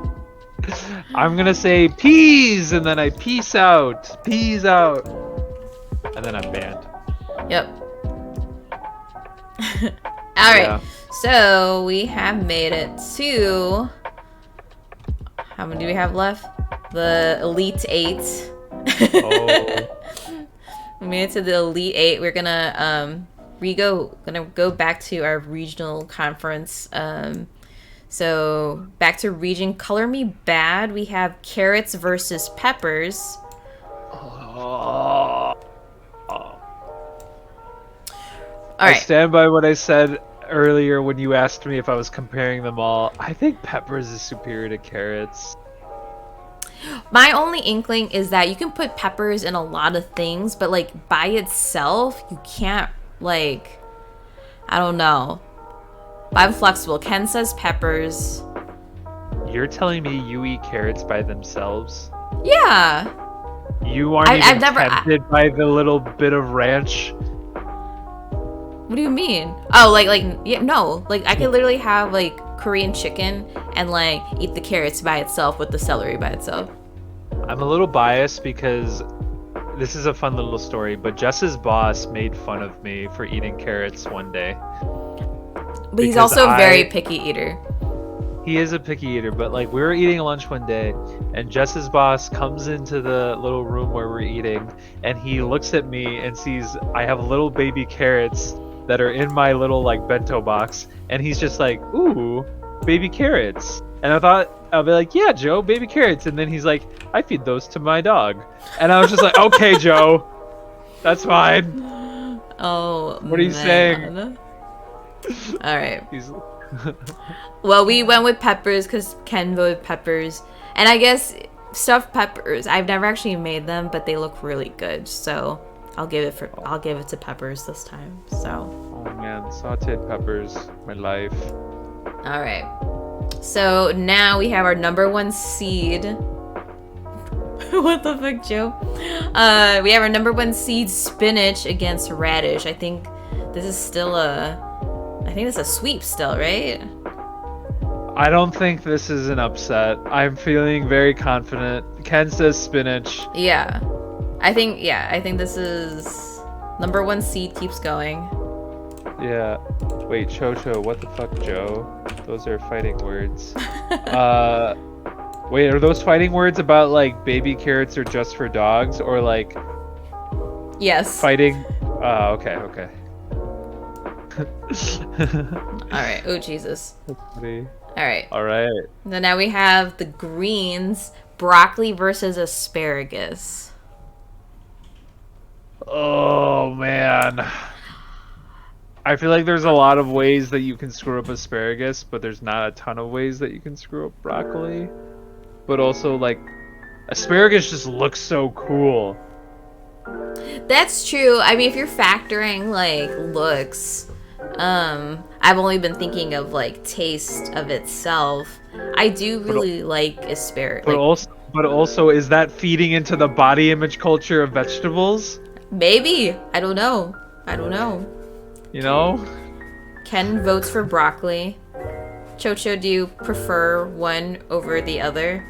I'm gonna say peas, and then I peace out. Peas out. And then I'm banned. Yep. Alright. Yeah. So we have made it to... How many do we have left? The Elite 8. Oh. We made it to the Elite 8. We're gonna gonna go back to our regional conference. So back to region Color Me Bad. We have carrots versus peppers. Oh. All I right. stand by what I said earlier when you asked me if I was comparing them all. I think peppers is superior to carrots. My only inkling is that you can put peppers in a lot of things, but like by itself, you can't like I don't know. I'm flexible. Ken says peppers. You're telling me you eat carrots by themselves? Yeah. You aren't I've even never. tempted by the little bit of ranch? What do you mean? Oh, yeah, no. Like I could literally have like Korean chicken and like eat the carrots by itself with the celery by itself. I'm a little biased because this is a fun little story, but Jess's boss made fun of me for eating carrots one day. But he's Because also a very picky eater. He is a picky eater, but like we were eating lunch one day and Jess's boss comes into the little room where we're eating and he looks at me and sees I have little baby carrots that are in my little like bento box and he's just like, "Ooh, baby carrots." And I thought I'll be like, "Yeah, Joe, baby carrots." And then he's like, "I feed those to my dog." And I was just like, "Okay, Joe. That's fine." Oh, What are you saying? All right. He's Well, we went with peppers because Ken voted peppers, and I guess stuffed peppers. I've never actually made them, but they look really good. So I'll give it to peppers this time. So. Oh man, sauteed peppers, my life. All right. So now we have our number one seed. What the fuck, Joe? We have our number one seed, spinach against radish. I think this is a sweep still, right? I don't think this is an upset. I'm feeling very confident. Ken says spinach. Yeah. I think this is number one seed keeps going. Yeah. Wait, Chocho, what the fuck, Joe? Those are fighting words. Wait, are those fighting words about like baby carrots are just for dogs or like Yes. fighting? Okay. All right. Oh, Jesus. That's funny. All right. All right. So now we have the greens, broccoli versus asparagus. Oh man. I feel like there's a lot of ways that you can screw up asparagus, but there's not a ton of ways that you can screw up broccoli. But also like asparagus just looks so cool. That's true. I mean, if you're factoring like looks, I've only been thinking of like taste of itself. I do really like asparagus. But also, is that feeding into the body image culture of vegetables? Maybe. I don't know. You know? Ken votes for broccoli. Chocho, do you prefer one over the other?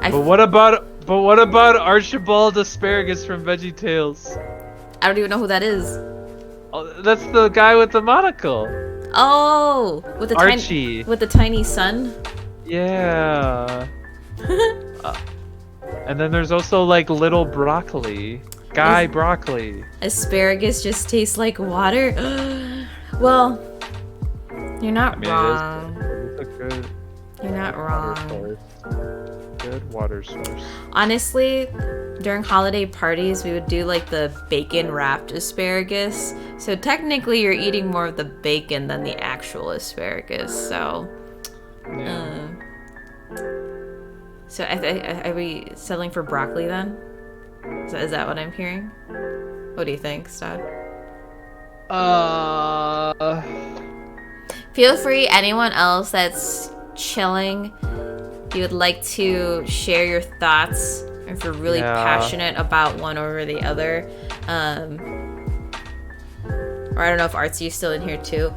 But what about Archibald Asparagus from VeggieTales? I don't even know who that is. Oh, that's the guy with the monocle. Oh, with the Archie. with the tiny son. Yeah. And then there's also like little broccoli. Guy broccoli. Asparagus just tastes like water. Well, you're not wrong. It's a good You're not wrong. Good water source. Honestly, during holiday parties, we would do like the bacon wrapped asparagus. So technically, you're eating more of the bacon than the actual asparagus. So, Yeah. so are we settling for broccoli then? Is that what I'm hearing? What do you think, Steph? Feel free, anyone else that's chilling, if you would like to share your thoughts, if you're really passionate about one over the other. Or I don't know if Artsy's still in here too.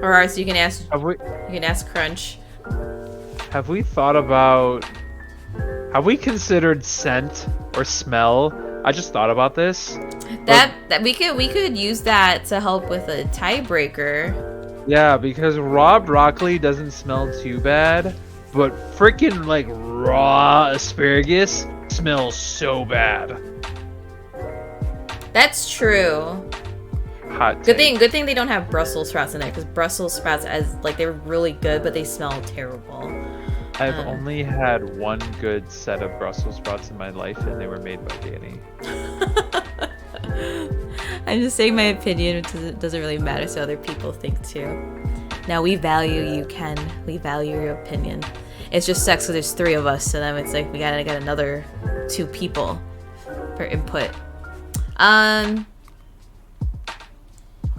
Or Artsy, you can ask Crunch. Have we considered scent or smell? I just thought about this. That we could use that to help with a tiebreaker. Yeah, because raw broccoli doesn't smell too bad, but freaking like raw asparagus smells so bad. That's true. Hot Good take. thing they don't have Brussels sprouts in there, because Brussels sprouts, as like, they're really good, but they smell terrible. I've only had one good set of Brussels sprouts in my life, and they were made by Danny. I'm just saying my opinion, it doesn't really matter, so other people think too. Now, we value you, Ken. We value your opinion. It's just sucks because there's 3 of us, so then it's like we gotta get another 2 people for input.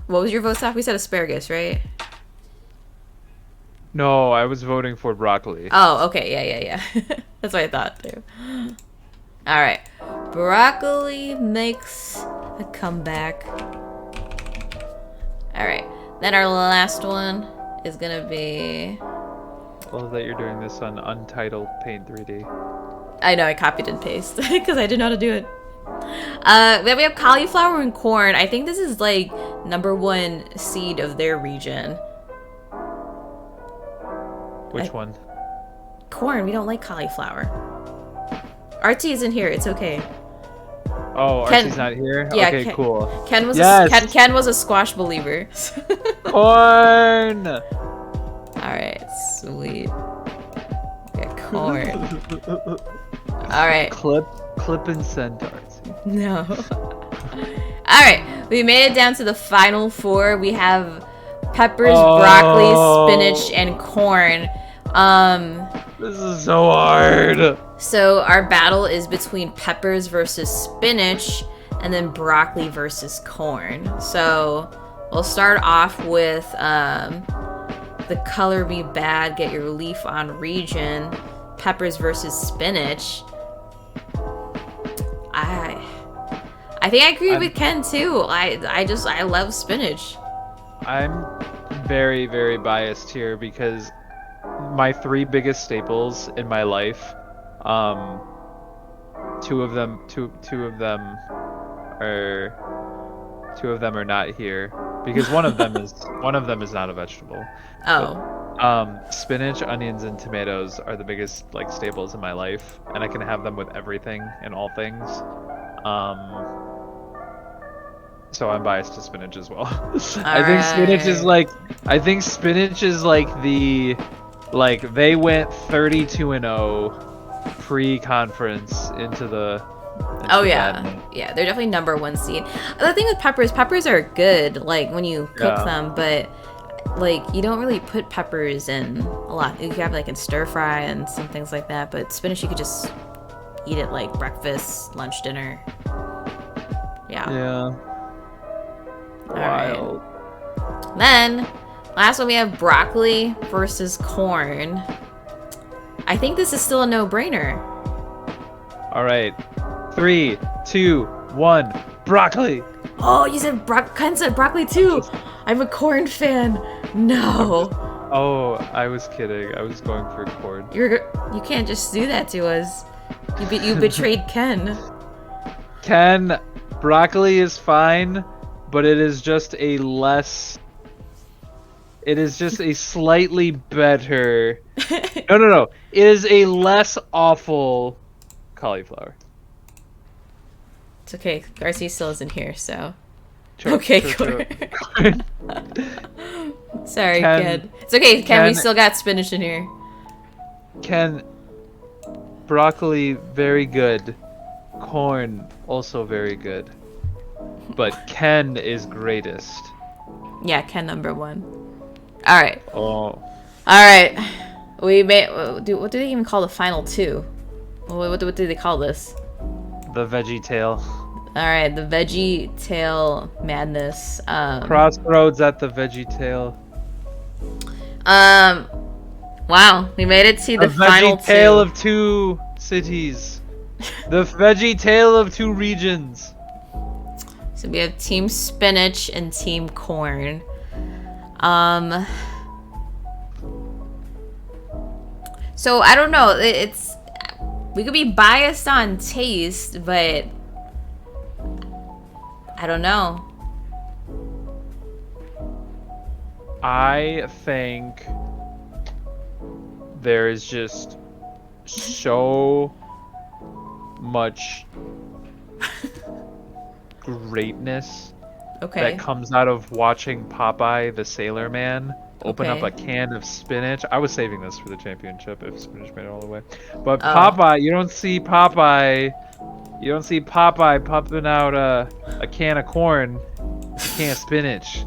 What was your vote, Stop? We said asparagus, right? No, I was voting for broccoli. Oh, okay, yeah. That's what I thought too. All right, broccoli makes a comeback. All right, then our last one is gonna be. I love that you're doing this on Untitled Paint 3D. I know, I copied and pasted because I didn't know how to do it. Then we have cauliflower and corn. I think this is like #1 seed of their region. Which one? Corn. We don't like cauliflower. RT isn't here. It's okay. Oh, Ken- Archie's not here? Yeah, Okay, cool. Ken was Yes! Ken was a squash believer. Corn! Alright, sweet. Yeah, corn. Alright. Clip and send, Archie. No. Alright, we made it down to the final 4. We have peppers, broccoli, spinach, and corn. This is so hard. So our battle is between peppers versus spinach, and then broccoli versus corn. So we'll start off with the color be bad, get your leaf on region, peppers versus spinach. I think I agree with Ken too. I love spinach. I'm very, very biased here because my 3 biggest staples in my life, two of them are not here because one of them is not a vegetable. Oh. But, spinach, onions, and tomatoes are the biggest like staples in my life, and I can have them with everything and all things. So I'm biased to spinach as well. I think spinach is like they went 32-0 pre-conference into the. Oh yeah, yeah, they're definitely #1 seed. The thing with peppers are good, like when you cook them, but like you don't really put peppers in a lot. You have like in stir fry and some things like that, but spinach you could just eat it like breakfast, lunch, dinner. Yeah. Yeah. Wild. Right. Then, last one we have broccoli versus corn. I think this is still a no-brainer. All right. 3, 2, 1. Broccoli. Oh, you said Ken said broccoli too. I'm a corn fan. No. Oh, I was kidding. I was going for corn. You can't just do that to us. You betrayed Ken. Ken, broccoli is fine, but it is just a slightly better. No. It is a less awful cauliflower. It's okay. Garcia still isn't here, so. Sure, Okay, sure. Sorry, Ken. It's okay, Ken. We still got spinach in here. Ken, broccoli, very good. Corn, also very good. But Ken is greatest. Yeah, Ken #1. All right. Oh. All right. We made. What do they even call the final 2? What do they call this? The veggie tail. All right, the veggie tail madness. Crossroads at the veggie tail. Wow, we made it to the final 2. Veggie tale of 2 cities. The veggie tale of 2 regions. So we have Team Spinach and Team Corn. So I don't know. We could be biased on taste, but I don't know. I think there is just so much greatness that Okay. comes out of watching Popeye the Sailor Man open up a Okay. can of spinach. I was saving this for the championship if spinach made it all the way. But Oh. Popeye, you don't see Popeye pumping out a can of corn with a can of spinach.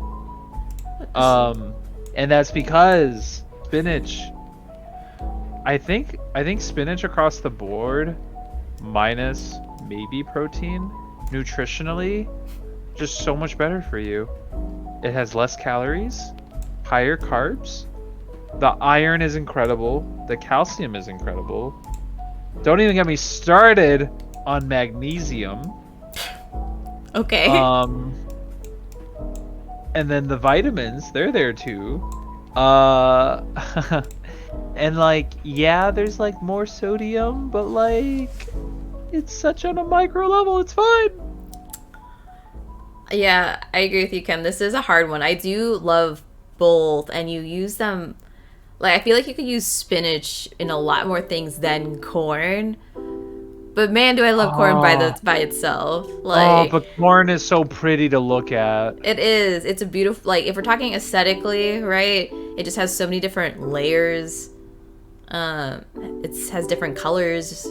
And that's because spinach. I think spinach across the board, minus maybe protein, nutritionally, just so much better for you. It has less calories, higher carbs. The iron is incredible. The calcium is incredible. Don't even get me started on magnesium. Okay. And then the vitamins, they're there too. Uh, and like, yeah, there's like more sodium, but like, it's such on a micro level, it's fine. Yeah, I agree with you, Ken. This is a hard one. I do love both, and you use them. Like, I feel like you could use spinach in a lot more things than corn. But man, do I love corn Oh, by itself. oh, Like, but corn is so pretty to look at. it is. It's a beautiful. Like, if we're talking aesthetically, right? It just has so many different layers. Um, it has different colors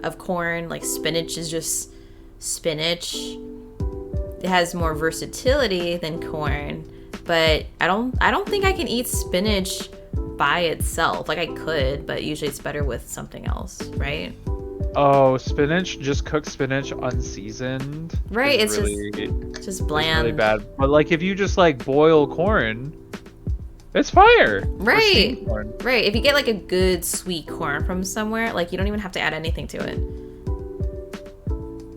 of corn. Like, spinach is just spinach. It has more versatility than corn, but I don't think I can eat spinach by itself. Like I could, but usually it's better with something else, right? Oh, spinach, just cooked spinach unseasoned Right, is it's just really bland. bad. But like if you just like boil corn, it's fire. Or Right. steamed corn. Right. If you get like a good sweet corn from somewhere, like you don't even have to add anything to it.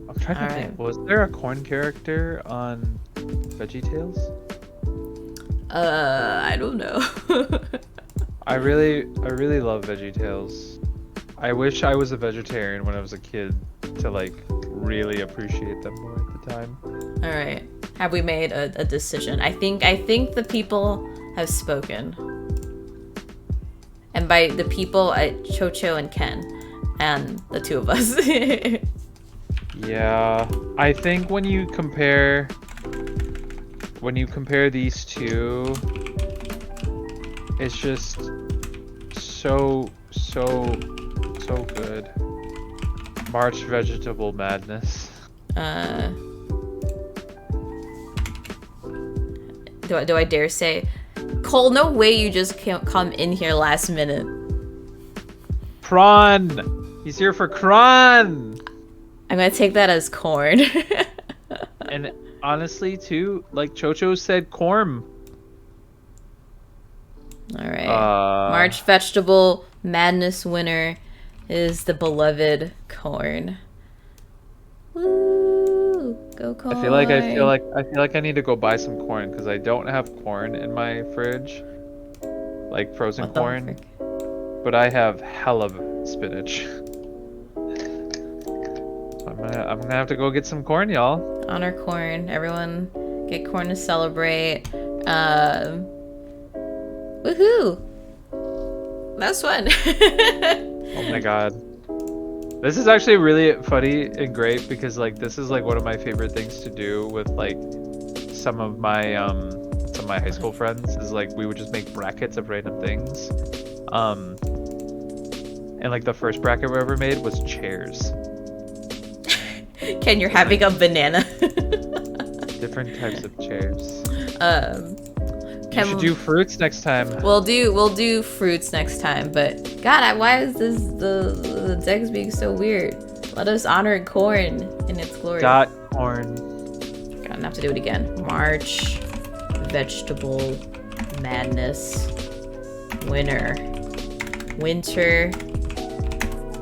I'm trying All to right. think, was there a corn character on VeggieTales? I don't know. I really love VeggieTales. I wish I was a vegetarian when I was a kid to like really appreciate them more at the time. All right. Have we made a decision? I think the people have spoken. And by the people, Chocho and Ken, and the two of us. Yeah, I think when you compare these two, it's just so good. March Vegetable Madness. uh, do I dare say, Cole? No way you just can't come in here last minute. Prawn! He's here for Kron! I'm gonna take that as corn. And honestly, too, like Chocho said, corn. All right. Uh, March vegetable madness winner is the beloved corn. Woo! Go corn. I feel like I need to go buy some corn because I don't have corn in my fridge, like frozen What the corn, frick? but I have hella spinach. So I'm gonna have to go get some corn, y'all. Honor corn. Everyone get corn to celebrate. Woohoo! That's fun. Oh my god. This is actually really funny and great because like this is like one of my favorite things to do with like some of my high school friends is like we would just make brackets of random things. And like the first bracket we ever made was chairs. Ken, you're having a banana. Different types of chairs. You Ken, should do fruits next time. we'll do fruits next time. But God, why is the decks being so weird? Let us honor corn in its glory. Got corn. Gonna have to do it again. March vegetable madness winner. Winter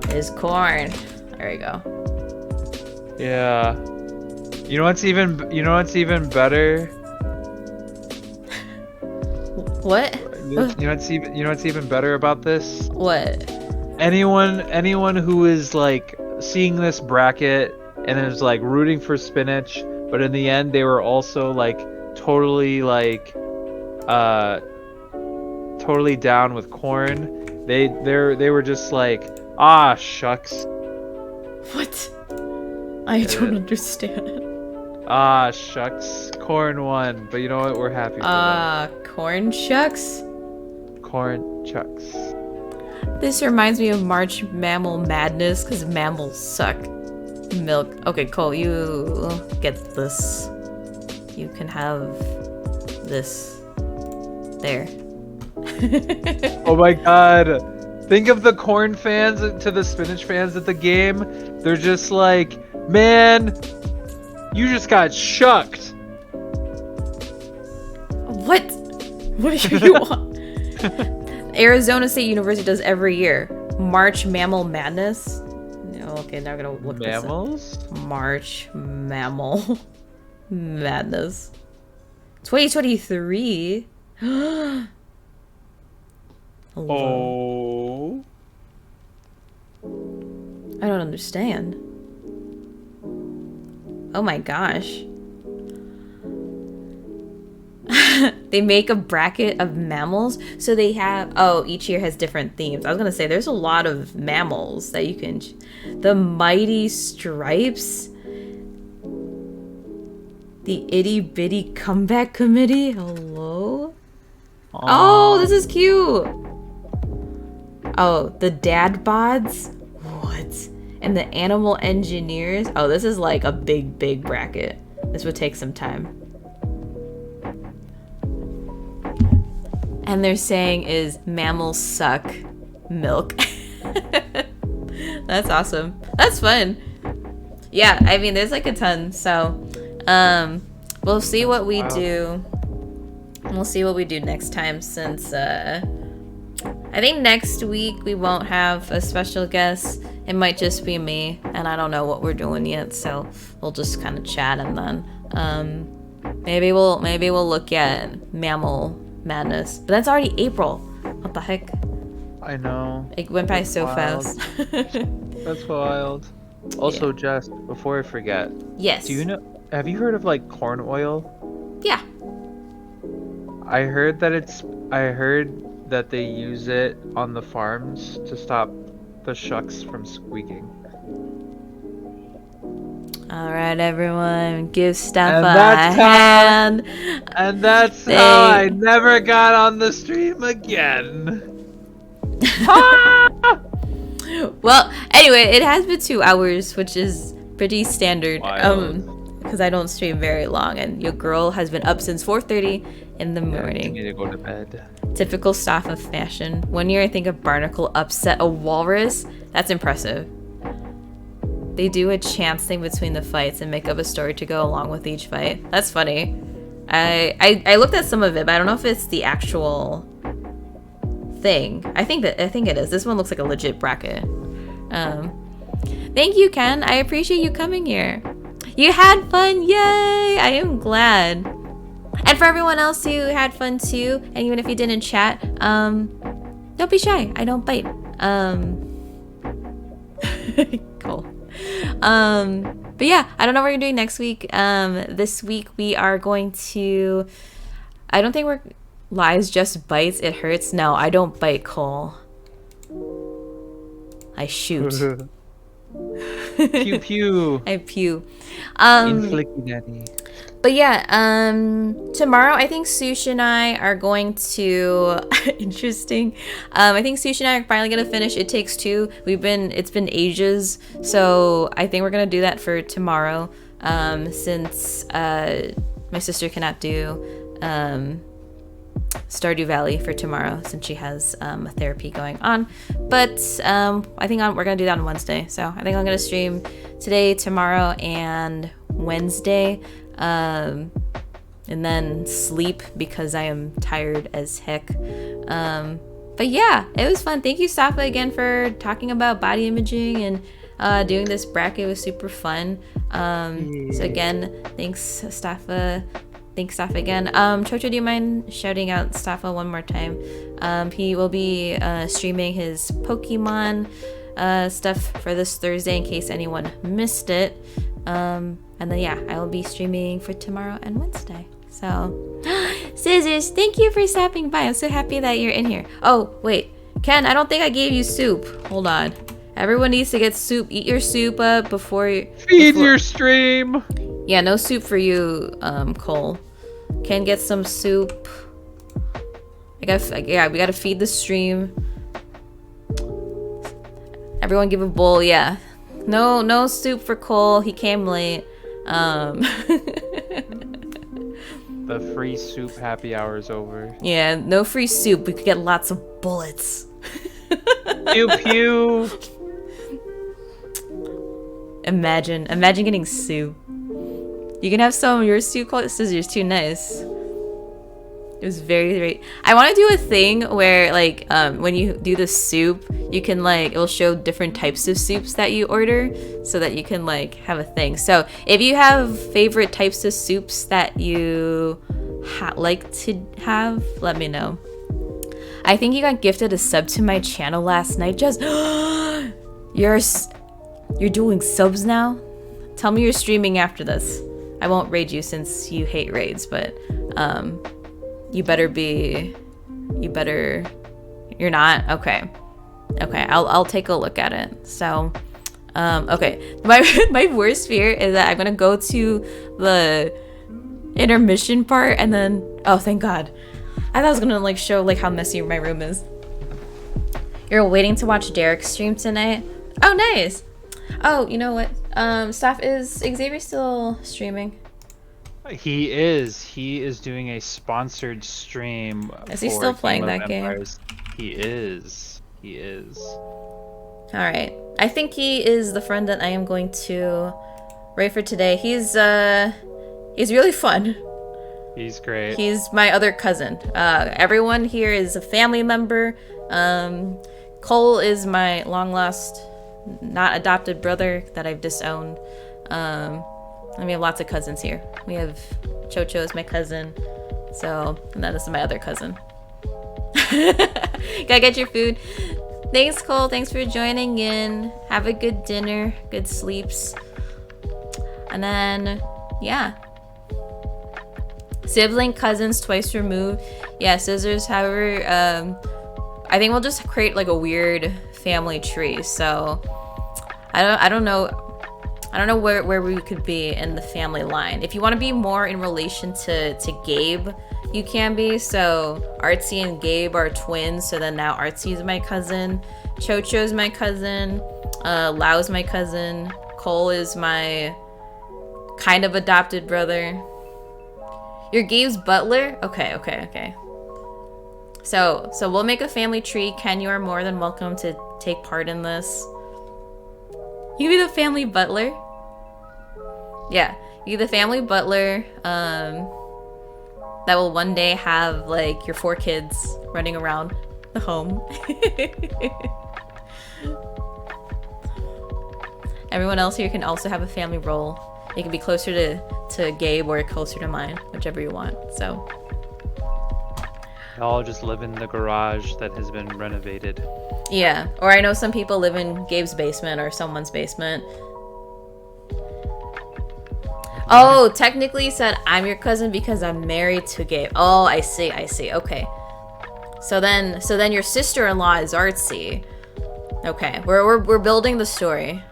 is corn. There we go. Yeah. You know what's even better? What? You know what's even better about this? What? Anyone who is like seeing this bracket and is like rooting for spinach, but in the end they were also like totally like totally down with corn. They were just like Ah, shucks. What? I don't understand. Ah, shucks. Corn won, but you know what? We're happy for them. Corn shucks? Corn chucks. This reminds me of March Mammal Madness because mammals suck. Milk. Okay, Cole, you get this. You can have this. There. Oh my god. Think of the corn fans to the spinach fans at the game. They're just like, man, you just got shucked. What? What do you want? Arizona State University does every year. March Mammal Madness. No, okay, now I'm gonna look Mammals? this up. March Mammal Madness. 2023. Oh. I don't understand. Oh my gosh. They make a bracket of mammals, so they have, oh, each year has different themes. I was gonna say there's a lot of mammals that you can, the Mighty Stripes, the Itty Bitty Comeback Committee, hello? Oh, this is cute. Oh, the Dad Bods, what? And the Animal Engineers. Oh, this is like a big bracket. This would take some time. And they're saying is mammals suck milk. That's awesome. That's fun. Yeah, I mean there's like a ton. So we'll see what we do. We'll see what we do next time since I think next week we won't have a special guest. It might just be me and I don't know what we're doing yet, so we'll just kind of chat and then maybe we'll look at Mammal Madness, but that's already April. What the heck? I know. It went by so wild. fast. That's wild. Also, Yeah. Jess, before I forget, Yes. do you know? Have you heard of like corn oil? Yeah. I heard that they use it on the farms to stop the shucks from squeaking. All right, everyone, give Steph And a that's hand. And that's how I never got on the stream again. Well, anyway, it has been 2 hours, which is pretty standard. Wild. Because I don't stream very long, and your girl has been up since 4:30 in the I morning. need to go to bed. Typical stuff of fashion. One year, I think a barnacle upset a walrus. That's impressive. They do a chance thing between the fights and make up a story to go along with each fight. That's funny. I looked at some of it, but I don't know if it's the actual thing. I think it is. This one looks like a legit bracket. Thank you, Ken. I appreciate you coming here. You had fun. Yay! I am glad. And for everyone else who had fun too, and even if you didn't chat, don't be shy. I don't bite. Cool. But yeah, I don't know what we're doing next week. This week we are going to, I don't think we're, Lies just bites, it hurts. No, I don't bite, Cole. I shoot. Pew pew. I pew. Inflicky nanny. But yeah, tomorrow I think Sush and I are going to interesting. I think Sush and I are finally gonna finish It Takes Two. It's been ages, so I think we're gonna do that for tomorrow. Since my sister cannot do Stardew Valley for tomorrow since she has a therapy going on. But I think we're gonna do that on Wednesday. So I think I'm gonna stream today, tomorrow, and Wednesday. And then sleep because I am tired as heck. But yeah, it was fun. Thank you, Safa, again for talking about body imaging and doing this bracket. Was super fun. So again, thanks, Safa. Thanks, Safa, again. Chocho, do you mind shouting out Safa one more time? He will be streaming his Pokemon stuff for this Thursday in case anyone missed it. And then yeah, I will be streaming for tomorrow and Wednesday. So, Scissors, thank you for stopping by. I'm so happy that you're in here. Oh, wait. Ken, I don't think I gave you soup. Hold on. Everyone needs to get soup. Eat your soup up Feed your stream. Yeah, no soup for you, Cole. Can get some soup. We gotta feed the stream. Everyone give a bowl, yeah. No soup for Cole. He came late. The free soup happy hour is over. Yeah, no free soup. We could get lots of bullets. Pew pew. Imagine getting soup. You can have some of your soup. Cole. Scissors, too nice. It was very, very... I want to do a thing where, like, when you do the soup, you can, like, it'll show different types of soups that you order so that you can, like, have a thing. So if you have favorite types of soups that you like to have, let me know. I think you got gifted a sub to my channel last night. Just, you're doing subs now? Tell me you're streaming after this. I won't raid you since you hate raids, but, you're not? Okay. I'll take a look at it. So, okay. My worst fear is that I'm gonna go to the intermission part and then, oh, thank God. I thought I was gonna like show like how messy my room is. You're waiting to watch Derek's stream tonight? Oh, nice. Oh, you know what? Is Xavier still streaming? He is doing a sponsored stream. Is he still playing that game? He is. All right. I think he is the friend that I am going to rate for today. He's really fun. He's great. He's my other cousin. Everyone here is a family member. Cole is my long lost, not adopted brother that I've disowned. And we have lots of cousins here. We have Chocho is my cousin. So, and then this is my other cousin. Gotta get your food. Thanks, Cole. Thanks for joining in. Have a good dinner, good sleeps. And then, yeah. Sibling cousins twice removed. Yeah, scissors. However, I think we'll just create like a weird family tree. So, I don't know. I don't know where we could be in the family line. If you want to be more in relation to Gabe, you can be. So Artsy and Gabe are twins. So then now Artsy is my cousin. Chocho's my cousin. Lau's my cousin. Cole is my kind of adopted brother. You're Gabe's butler? Okay. So we'll make a family tree. Ken, you are more than welcome to take part in this. You be the family butler? Yeah, you be the family butler, that will one day have, like, your 4 kids running around the home. Everyone else here can also have a family role. It can be closer to Gabe or closer to mine, whichever you want, so. They all just live in the garage that has been renovated. Yeah, or I know some people live in Gabe's basement or someone's basement. Oh, technically said I'm your cousin because I'm married to Gabe. Oh, I see. Okay. So then your sister-in-law is Artsy. Okay, we're building the story.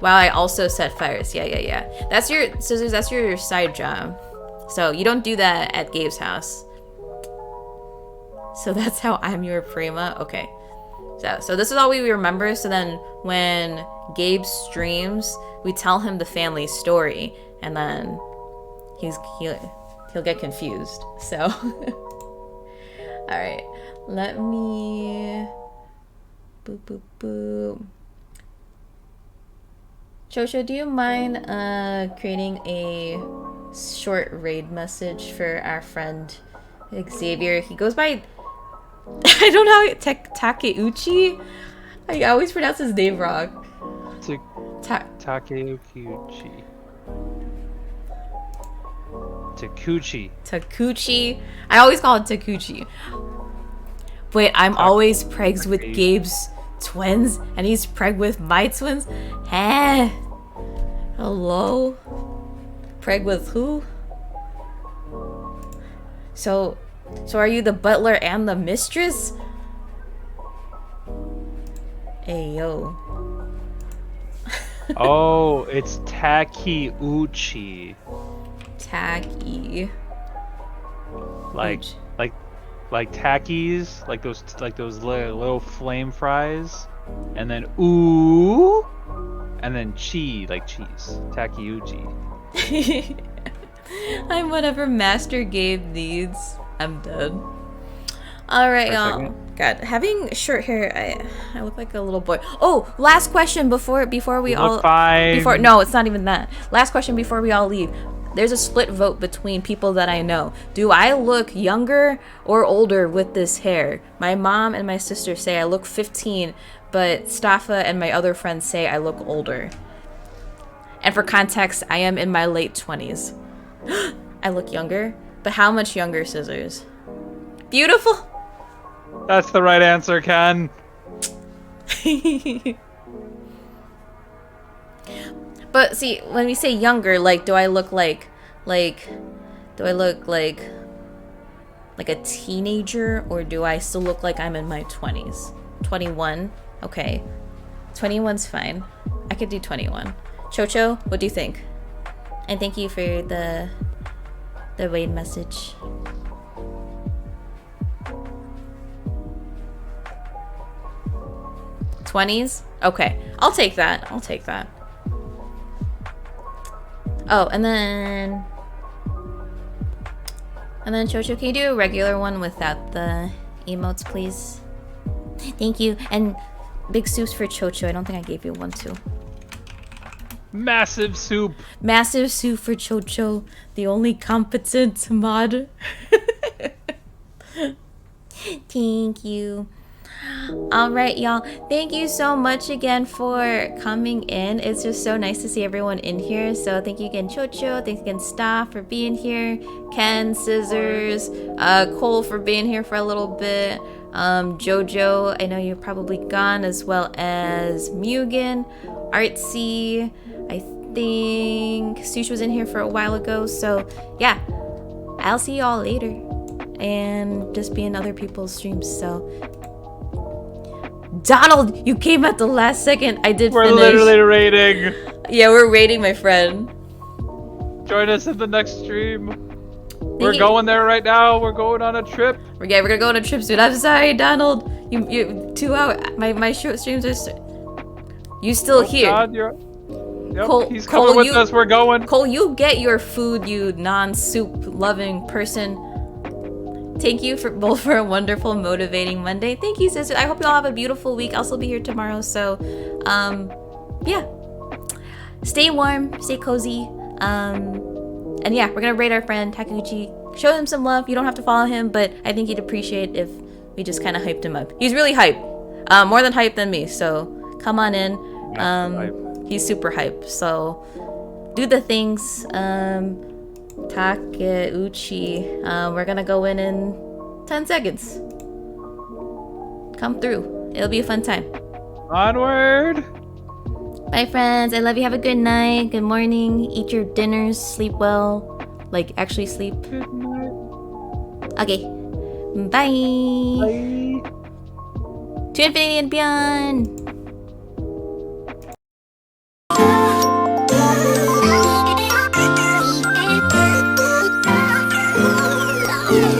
Wow, I also set fires. Yeah. That's your scissors. That's your side job. So you don't do that at Gabe's house. So that's how I'm your prima. Okay. So this is all we remember. So then when Gabe streams, we tell him the family story, and then he'll get confused. So all right, let me boop. Chocho, do you mind creating a short raid message for our friend Xavier? He goes by I don't know Takeuchi. I always pronounce his name wrong. Takeuchi. Takuchi. I always call it Takuchi. Wait, I'm always pregs with Gabe's twins, and he's preg with my twins? Huh? Hello? Preg with who? So are you the butler and the mistress? Ayo. Oh, it's Takeuchi. Tacky. Like Ooch. like like Takis, like those little flame fries, and then ooh, and then chi, like cheese. Takeuchi. I'm whatever Master Gabe needs. I'm dead. All right, For a y'all. second. God, having short hair, I look like a little boy. Oh, last question before we You all look fine. before no, it's not even that. Last question before we all leave. There's a split vote between people that I know. Do I look younger or older with this hair? My mom and my sister say I look 15, but Staffa and my other friends say I look older. And for context, I am in my late 20s. I look younger, but how much younger, Scissors? Beautiful. That's the right answer, Ken. But see, when we say younger, like, do I look do I look like a teenager, or do I still look like I'm in my 20s? 21? Okay. 21's fine. I could do 21. Chocho, what do you think? And thank you for the Wade message. '20s? Okay. I'll take that. I'll take that. Oh, and then Chocho, can you do a regular one without the emotes, please? Thank you. And big soups for Chocho. I don't think I gave you one too. Massive soup. Massive soup for Chocho, the only competent mod. Thank you. All right, y'all. Thank you so much again for coming in. It's just so nice to see everyone in here. So thank you again, Chocho. Thanks again, Staff, for being here. Ken, Scissors, Cole for being here for a little bit. Jojo, I know you're probably gone, as well as Mugen, Artsy. I think Sush was in here for a while ago. So yeah, I'll see y'all later. And just be in other people's streams. So Donald, you came at the last second. I did finish. We're literally raiding. Yeah, we're raiding, my friend. Join us in the next stream. We're going there right now. We're going on a trip. We're gonna go on a trip soon. I'm sorry, Donald. You 2 hours. My short streams are. You still here? God, you're. Yep, Cole, he's coming with us. We're going. Cole, you get your food, you non-soup loving person. Thank you for a wonderful, motivating Monday. Thank you, sister. I hope you all have a beautiful week. I'll still be here tomorrow. So, yeah. Stay warm, stay cozy. And yeah, we're gonna raid our friend Takeuchi. Show him some love. You don't have to follow him, but I think he'd appreciate if we just kind of hyped him up. He's really hype, more than hype than me. So come on in. He's super hype. So do the things. Takeuchi. We're gonna go in 10 seconds. Come through. It'll be a fun time. Onward. Bye, friends. I love you. Have a good night. Good morning. Eat your dinners. Sleep well. Like, actually sleep. Good night. Okay. Bye. Bye. To infinity and beyond. Yeah.